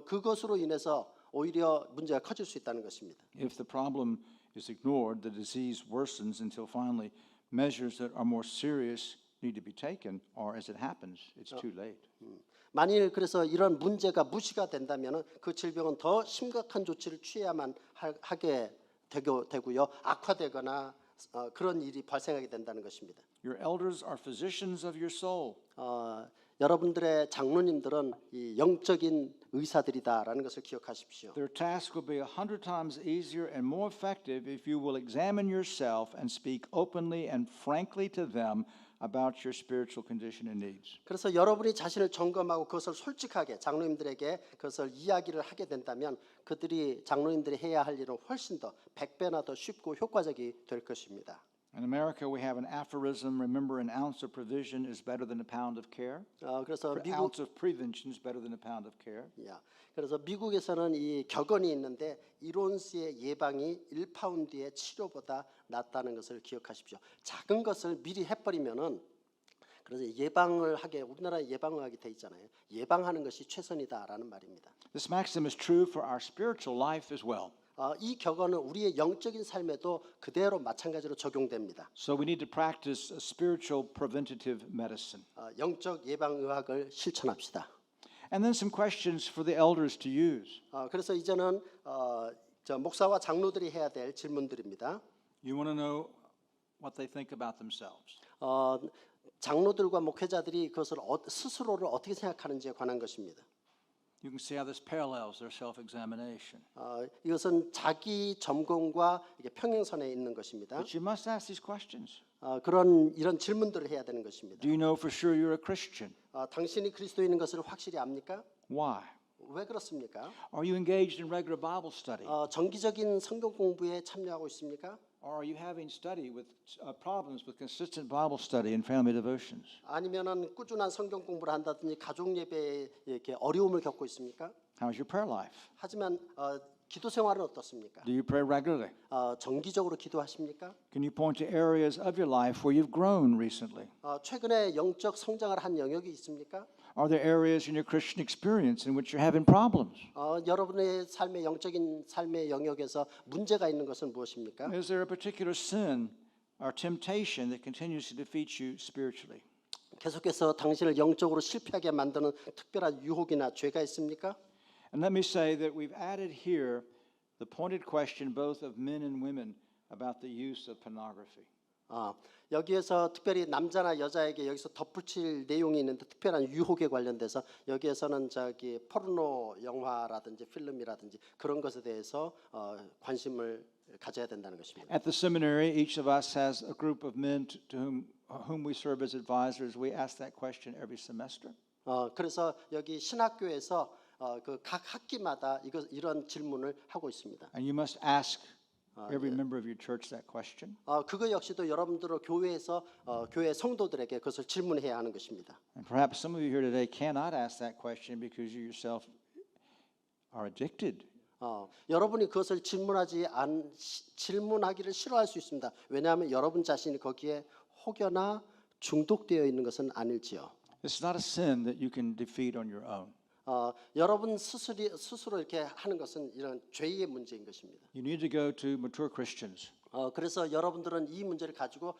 그것으로 인해서 오히려 문제가 커질 수 있다는 것입니다. If the problem is ignored, the disease worsens until finally measures that are more serious need to be taken, or as it happens, it's too late. 만일 그래서 이런 문제가 무시가 된다면 그 질병은 더 심각한 조치를 취해야만 하게 되고요. 악화되거나 그런 일이 발생하게 된다는 것입니다. Your elders are physicians of your soul. 여러분들의 장로님들은 이 영적인 의사들이다라는 것을 기억하십시오. Their task will be 100 times easier and more effective if you will examine yourself and speak openly and frankly to them about your spiritual condition and needs. 그래서 여러분이 자신을 점검하고 그것을 솔직하게 장로님들에게 그것을 이야기를 하게 된다면 장로님들이 해야 할 일은 훨씬 더 100배나 더 쉽고 효과적이 될 것입니다. In America, we have an aphorism, remember an ounce of prevision is better than a pound of care. 그래서 An 미국 ounce of prevention is better than a pound of care. 야, 그래서 미국에서는 이 격언이 있는데 1온스의 예방이 1파운드의 치료보다 낫다는 것을 기억하십시오. 작은 것을 미리 해버리면은 그래서 예방을 하게 우리나라에 예방을 하게 돼 있잖아요. 예방하는 것이 최선이다라는 말입니다. This maxim is true for our spiritual life as well. 이 격언은 우리의 영적인 삶에도 그대로 마찬가지로 적용됩니다. So we need to practice a spiritual preventative medicine. 영적 예방 의학을 실천합시다. And then some questions for the elders to use. 그래서 이제는 저 목사와 장로들이 해야 될 질문들입니다. You want to know what they think about themselves. 장로들과 목회자들이 그것을 스스로를 어떻게 생각하는지에 관한 것입니다. You can see how this parallels their self-examination. 이것은 자기 점검과 이게 평행선에 있는 것입니다. But you must ask these questions. 이런 질문들을 해야 되는 것입니다. Do you know for sure you're a Christian? 당신이 그리스도인인 것을 확실히 압니까? Why? 왜 그렇습니까? Are you engaged in regular Bible study? 정기적인 성경 공부에 참여하고 있습니까? Or are you having study with problems with consistent Bible study and family devotions? 아니면은 꾸준한 성경 공부를 한다든지 가족 예배에 이렇게 어려움을 겪고 있습니까? How's your prayer life? 하지만 기도 생활은 어떻습니까? Do you pray regularly? 정기적으로 기도하십니까? Can you point to areas of your life where you've grown recently? 최근에 영적 성장을 한 영역이 있습니까? Are there areas in your Christian experience in which you're having problems? 여러분의 삶의 영적인 삶의 영역에서 문제가 있는 것은 무엇입니까? Is there a particular sin or temptation that continues to defeat you spiritually? 계속해서 당신을 영적으로 실패하게 만드는 특별한 유혹이나 죄가 있습니까? And let me say that we've added here the pointed question both of men and women about the use of pornography. 여기에서 특별히 남자나 여자에게 여기서 덧붙일 내용이 있는데 특별한 유혹에 관련돼서 여기에서는 저기 포르노 영화라든지 필름이라든지 그런 것에 대해서 관심을 가져야 된다는 것입니다. At the seminary, each of us has a group of men to whom we serve as advisors. We ask that question every semester. 그래서 여기 신학교에서 그 각 학기마다 이런 질문을 하고 있습니다. And you must ask every member of your church that question. 그거 역시도 여러분들은 교회에서 교회 성도들에게 그것을 질문해야 하는 것입니다. And perhaps some of you here today cannot ask that question because you yourself are addicted. 여러분이 그것을 질문하기를 싫어할 수 있습니다. 왜냐하면 여러분 자신이 거기에 혹여나 중독되어 있는 것은 아닐지요. It's not a sin that you can defeat on your own. 여러분 스스로 이렇게 하는 것은 이런 죄의 문제인 것입니다. You need to go to mature Christians. 그래서 여러분들은 이 문제를 가지고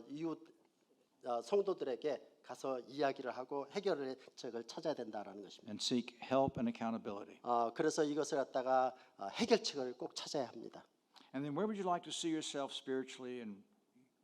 이웃 성도들에게 가서 이야기를 하고 해결의 책을 찾아야 된다라는 것입니다. And seek help and accountability. 그래서 이것을 갖다가 해결책을 꼭 찾아야 합니다. And then where would you like to see yourself spiritually in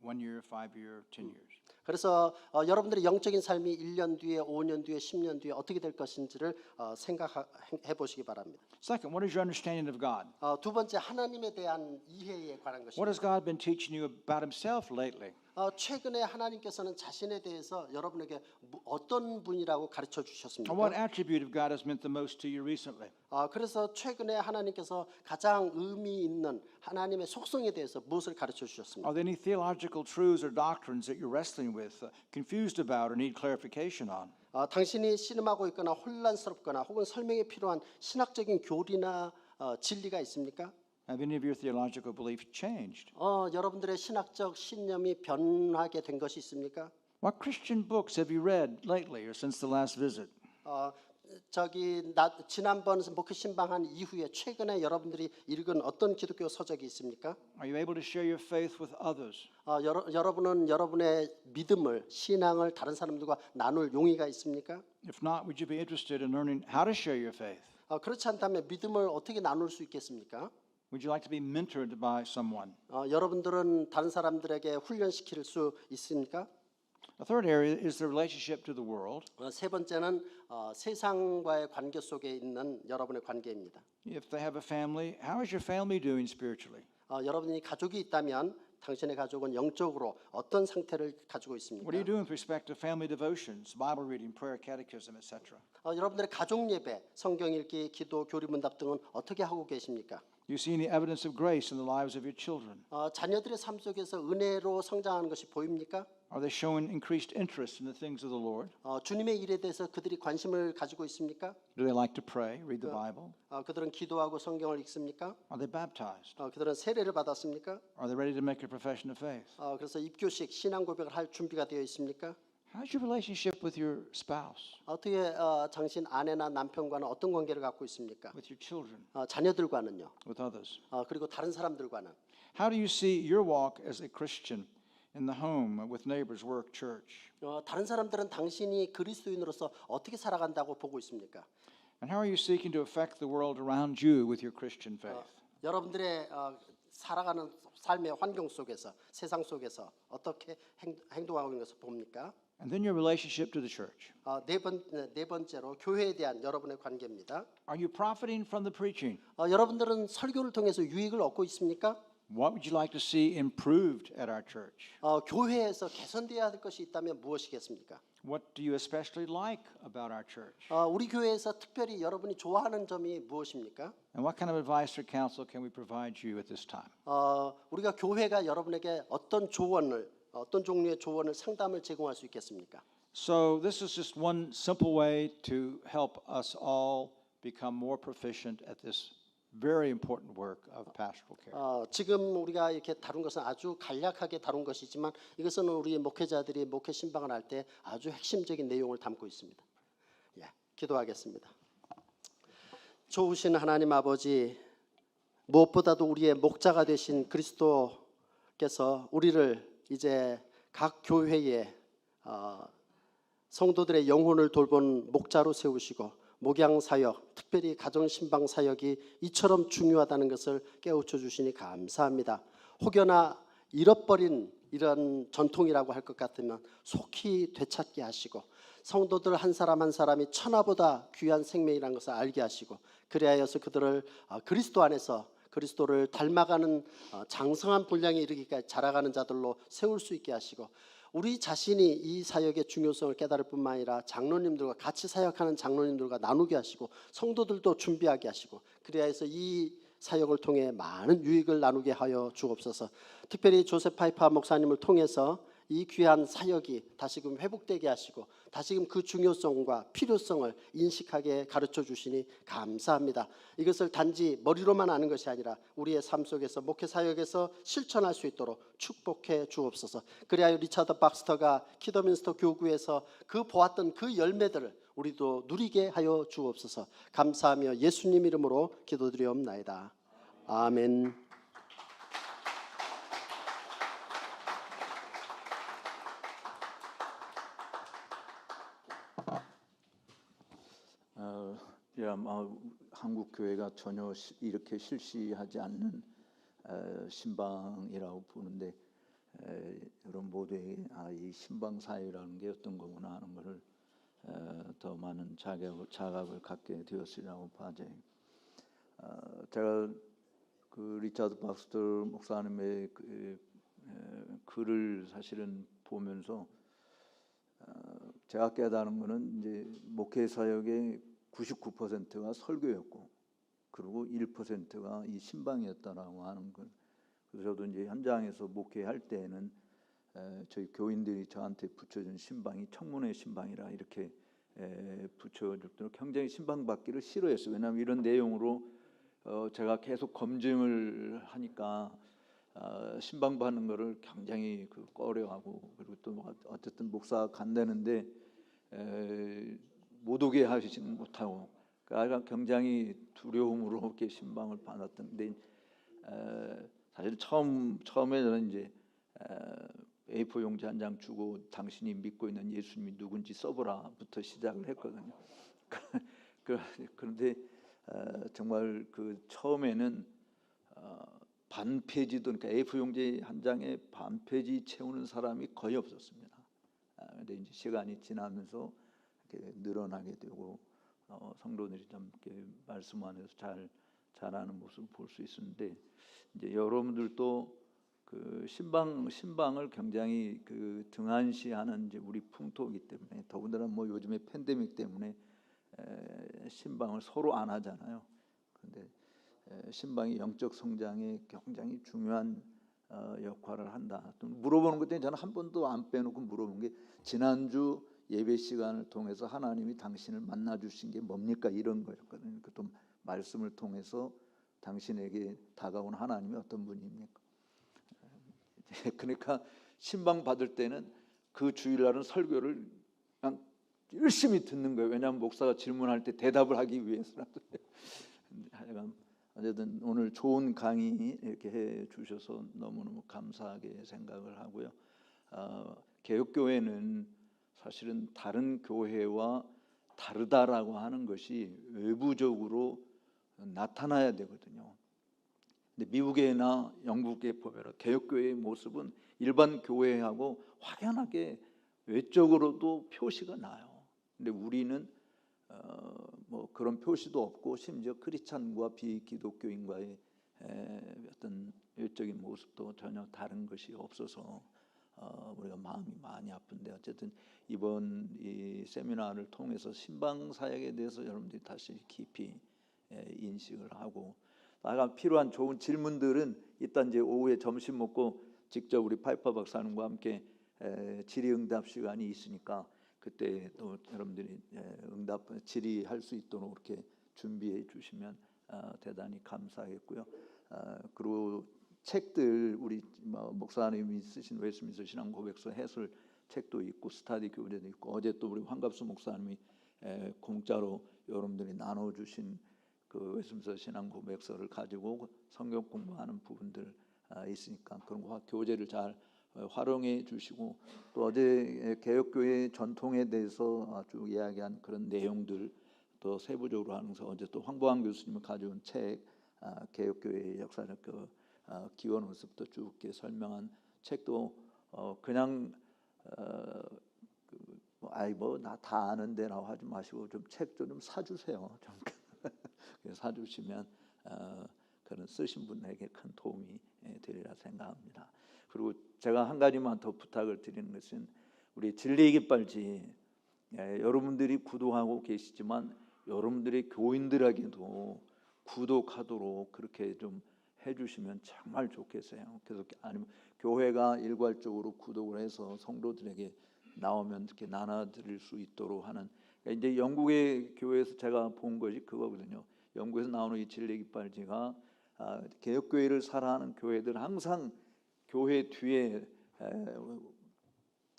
1 year, 5 year, 10 years? 그래서 여러분들의 영적인 삶이 1년 뒤에, 5년 뒤에, 10년 뒤에 어떻게 될 것인지를 생각해 보시기 바랍니다. Second, what is your understanding of God? 두 번째, 하나님에 대한 이해에 관한 What 것입니다. has God been teaching you about himself lately? 최근에 하나님께서는 자신에 대해서 여러분에게 어떤 분이라고 가르쳐 Or what 주셨습니까? attribute of God has meant the most to you recently? 그래서 최근에 하나님께서 가장 의미 있는 하나님의 속성에 대해서 무엇을 가르쳐 주셨습니까? Are there any theological truths or doctrines that you're wrestling with, confused about, or need clarification on? 당신이 씨름하고 있거나 혼란스럽거나 혹은 설명이 필요한 신학적인 교리나 진리가 있습니까? Have any of your theological beliefs changed? 여러분들의 신학적 신념이 변하게 된 것이 있습니까? What Christian books have you read lately or since the last visit? 지난번 목회 신방한 이후에 최근에 여러분들이 읽은 어떤 기독교 서적이 있습니까? Are you able to share your faith with others? 여러분은 여러분의 믿음을 신앙을 다른 사람들과 나눌 용의가 있습니까? If not, would you be interested in learning how to share your faith? 그렇지 않다면 믿음을 어떻게 나눌 수 있겠습니까? Would you like to be mentored by someone? 여러분들은 다른 사람들에게 훈련시킬 수 있습니까? A third area is the relationship to the world. 세 번째는 세상과의 관계 속에 있는 여러분의 관계입니다. If they have a family, how is your family doing spiritually? 여러분이 가족이 있다면 당신의 가족은 영적으로 어떤 상태를 가지고 있습니까? What are you doing with respect to family devotions, Bible reading, prayer, catechism, etc.? 여러분들의 가족 예배, 성경 읽기, 기도, 교리 문답 등은 어떻게 하고 계십니까? Do you see any evidence of grace in the lives of your children? 자녀들의 삶 속에서 은혜로 성장하는 것이 보입니까? Are they showing increased interest in the things of the Lord? 주님의 일에 대해서 그들이 관심을 가지고 있습니까? Do they like to pray, read the Bible? 그들은 기도하고 성경을 읽습니까? Are they baptized? 그들은 세례를 받았습니까? Are they ready to make a profession of faith? 그래서 입교식 신앙 고백을 할 준비가 되어 있습니까? How's your relationship with your spouse, 어떻게 당신 아내나 남편과는 어떤 관계를 갖고 있습니까? with your children, 자녀들과는요. with others? 그리고 다른 사람들과는 How do you see your walk as a Christian in the home, with neighbors, work, church? 다른 사람들은 당신이 그리스도인으로서 어떻게 살아간다고 보고 있습니까? And how are you seeking to affect the world around you with your Christian faith? 여러분들의 살아가는 삶의 환경 속에서 세상 속에서 어떻게 행동하고 있는 것을 봅니까? And then your relationship to the church. 네 번째로 교회에 대한 여러분의 관계입니다. Are you profiting from the preaching? 여러분들은 설교를 통해서 유익을 얻고 있습니까? What would you like to see improved at our church? 교회에서 개선되어야 할 것이 있다면 무엇이겠습니까? What do you especially like about our church? 우리 교회에서 특별히 여러분이 좋아하는 점이 무엇입니까? And what kind of advice or counsel can we provide you at this time? 우리가 교회가 여러분에게 어떤 종류의 조언을 상담을 제공할 수 있겠습니까? So this is just one simple way to help us all become more proficient at this very important work of pastoral care. 지금 우리가 이렇게 다룬 것은 아주 간략하게 다룬 것이지만 이것은 우리 목회자들이 목회 신방을 할 때 아주 핵심적인 내용을 담고 있습니다. 기도하겠습니다. 좋으신 하나님 아버지, 무엇보다도 우리의 목자가 되신 그리스도께서 우리를 이제 각 교회에 성도들의 영혼을 돌본 목자로 세우시고 목양 사역, 특별히 가정 신방 사역이 이처럼 중요하다는 것을 깨우쳐 주시니 감사합니다. 혹여나 잃어버린 이런 전통이라고 할 것 같으면 속히 되찾게 하시고 성도들 한 사람 한 사람이 천하보다 귀한 생명이라는 것을 알게 하시고 그리하여서 그들을 그리스도 안에서 그리스도를 닮아가는 장성한 분량에 이르기까지 자라가는 자들로 세울 수 있게 하시고 우리 자신이 이 사역의 중요성을 깨달을 뿐만 아니라 장로님들과 같이 사역하는 장로님들과 나누게 하시고 성도들도 준비하게 하시고 그리하여서 이 사역을 통해 많은 유익을 나누게 하여 주옵소서. 특별히 조셉 파이퍼 목사님을 통해서 이 귀한 사역이 다시금 회복되게 하시고 다시금 그 중요성과 필요성을 인식하게 가르쳐 주시니 감사합니다. 이것을 단지 머리로만 아는 것이 아니라 우리의 삶 속에서 목회 사역에서 실천할 수 있도록 축복해 주옵소서. 그리하여 리차드 박스터가 키더민스터 교구에서 보았던 그 열매들을 우리도 누리게 하여 주옵소서. 감사하며 예수님 이름으로 기도드리옵나이다. 아멘. 한국 교회가 전혀 이렇게 실시하지 않는 신방이라고 보는데 여러분 모두에게 이 신방 사회라는 게 어떤 거구나 하는 것을 더 많은 자각을 갖게 되었으리라고 봐져요. 제가 그 리차드 박스터 목사님의 글을 사실은 보면서 제가 깨달은 거는 이제 목회 사역의 99%가 설교였고 그리고 1%가 이 신방이었다라고 하는 것. 그래서 저도 이제 현장에서 목회할 때에는 저희 교인들이 저한테 붙여준 신방이 청문회 신방이라 이렇게 붙여줄 때는 굉장히 신방받기를 싫어했어요. 왜냐하면 이런 내용으로 제가 계속 검증을 하니까 신방받는 거를 굉장히 꺼려하고 그리고 또 어쨌든 목사 간다는데 못 오게 하시지는 못하고 그러니까 굉장히 두려움으로 이렇게 신방을 받았던데 사실 처음에는 이제 A4 용지 한 장 주고 당신이 믿고 있는 예수님이 누군지 써보라부터 시작을 했거든요. 그런데 정말 그 처음에는 반 페이지도 그러니까 A4 용지 한 장에 반 페이지 채우는 사람이 거의 없었습니다. 그런데 이제 시간이 지나면서 이렇게 늘어나게 되고 성도들이 좀 이렇게 말씀 안에서 잘 자라는 모습을 볼 수 있었는데 이제 여러분들도 그 신방을 굉장히 그 등한시하는 이제 우리 풍토이기 때문에 더군다나 뭐 요즘에 팬데믹 때문에 신방을 서로 안 하잖아요. 그런데 신방의 영적 성장에 굉장히 중요한 역할을 한다. 또 물어보는 것 때문에 저는 한 번도 안 빼놓고 물어본 게 지난주 예배 시간을 통해서 하나님이 당신을 만나 주신 게 뭡니까 이런 거였거든요. 또 말씀을 통해서 당신에게 다가온 하나님이 어떤 분입니까? 그러니까 신방 받을 때는 그 주일날은 설교를 그냥 열심히 듣는 거예요. 왜냐하면 목사가 질문할 때 대답을 하기 위해서라도. 하여간 어쨌든 오늘 좋은 강의 이렇게 해 주셔서 너무너무 감사하게 생각을 하고요. 개혁교회는 사실은 다른 교회와 다르다라고 하는 것이 외부적으로 나타나야 되거든요. 근데 미국이나 영국에 보면 개혁교회의 모습은 일반 교회하고 확연하게 외적으로도 표시가 나요. 근데 우리는 뭐 그런 표시도 없고 심지어 크리스찬과 비기독교인과의 어떤 외적인 모습도 전혀 다른 것이 없어서 우리가 마음이 많이 아픈데 어쨌든 이번 이 세미나를 통해서 신방 사역에 대해서 여러분들이 다시 깊이 인식을 하고 나가 필요한 좋은 질문들은 이따 이제 오후에 점심 먹고 직접 우리 파이퍼 박사님과 함께 질의응답 시간이 있으니까 그때 또 여러분들이 응답 질의할 수 있도록 그렇게 준비해 주시면 대단히 감사하겠고요. 그리고 책들 우리 목사님이 쓰신 웨스민스터 신앙 고백서 해설 책도 있고 스타디 교재도 있고 어제 또 우리 황갑수 목사님이 공짜로 여러분들이 나눠 주신 그 웨스민스터 신앙 고백서를 가지고 성경 공부하는 부분들 있으니까 그런 거 교재를 잘 활용해 주시고 또 어제 개혁교회 전통에 대해서 아주 이야기한 그런 내용들 또 세부적으로 하면서 어제 또 황보한 교수님이 가져온 책 개혁교회의 역사적 그 기원으로서부터 쭉 이렇게 설명한 책도 그냥 아이 뭐 나 다 아는데라고 하지 마시고 좀 책 좀 사주세요. 좀 사주시면 그런 쓰신 분에게 큰 도움이 되리라 생각합니다. 그리고 제가 한 가지만 더 부탁을 드리는 것은 우리 진리의 깃발지 여러분들이 구독하고 계시지만 여러분들의 교인들에게도 구독하도록 그렇게 좀 해주시면 정말 좋겠어요. 그래서 아니면 교회가 일괄적으로 구독을 해서 성도들에게 나오면 이렇게 나눠드릴 수 있도록 하는 그러니까 이제 영국의 교회에서 제가 본 것이 그거거든요. 영국에서 나오는 이 진리의 깃발지가 개혁교회를 사랑하는 교회들 항상 교회 뒤에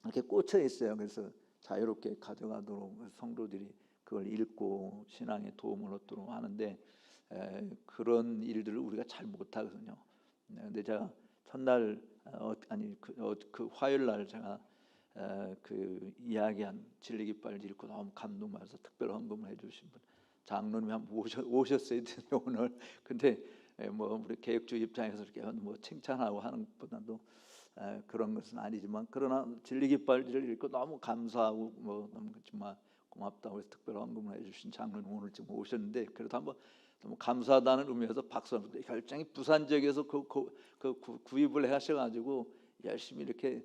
이렇게 꽂혀 있어요. 그래서 자유롭게 가져가도록 성도들이 그걸 읽고 신앙에 도움을 얻도록 하는데 그런 일들을 우리가 잘 못하거든요. 근데 제가 첫날 그 화요일 날 제가 그 이야기한 진리 깃발 읽고 너무 감동받아서 특별 헌금을 해주신 분 장로님이 한번 오셨어야 되는데 오늘 근데 뭐 우리 개혁주 입장에서 이렇게 뭐 칭찬하고 하는 것보다도 그런 것은 아니지만 그러나 진리 깃발을 읽고 너무 감사하고 뭐 너무 정말 고맙다고 해서 특별 헌금을 해주신 장로님 오늘 지금 오셨는데 그래도 한번 너무 감사하다는 의미에서 박수 한번 결정이 부산 지역에서 구입을 하셔가지고 열심히 이렇게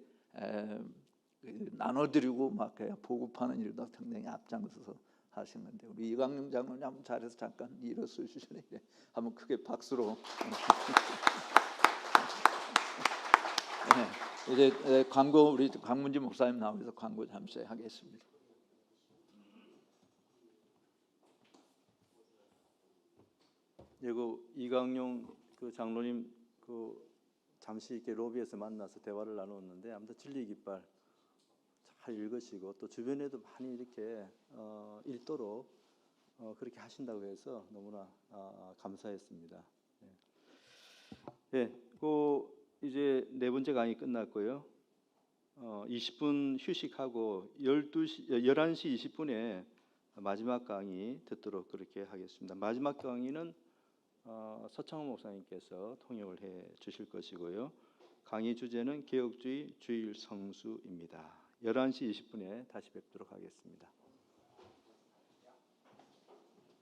나눠드리고 막 보급하는 일도 상당히 앞장서서 하신 건데 우리 이광용 장로님 한번 잘해서 잠깐 일어서 주시네 한번 크게 박수로 네, 이제 광고 우리 강문지 목사님 나오셔서 광고 잠시 하겠습니다. 예, 그 이광용 그 장로님 그 잠시 이렇게 로비에서 만나서 대화를 나눴는데 아무튼 진리 깃발 잘 읽으시고 또 주변에도 많이 이렇게 읽도록 그렇게 하신다고 해서 너무나 감사했습니다. 예, 그 이제 네 번째 강의 끝났고요. 20분 휴식하고 11시 20분에 마지막 강의 듣도록 그렇게 하겠습니다. 마지막 강의는 서창호 목사님께서 통역을 해 주실 것이고요. 강의 주제는 개혁주의 주일 성수입니다. 11시 20분에 다시 뵙도록 하겠습니다.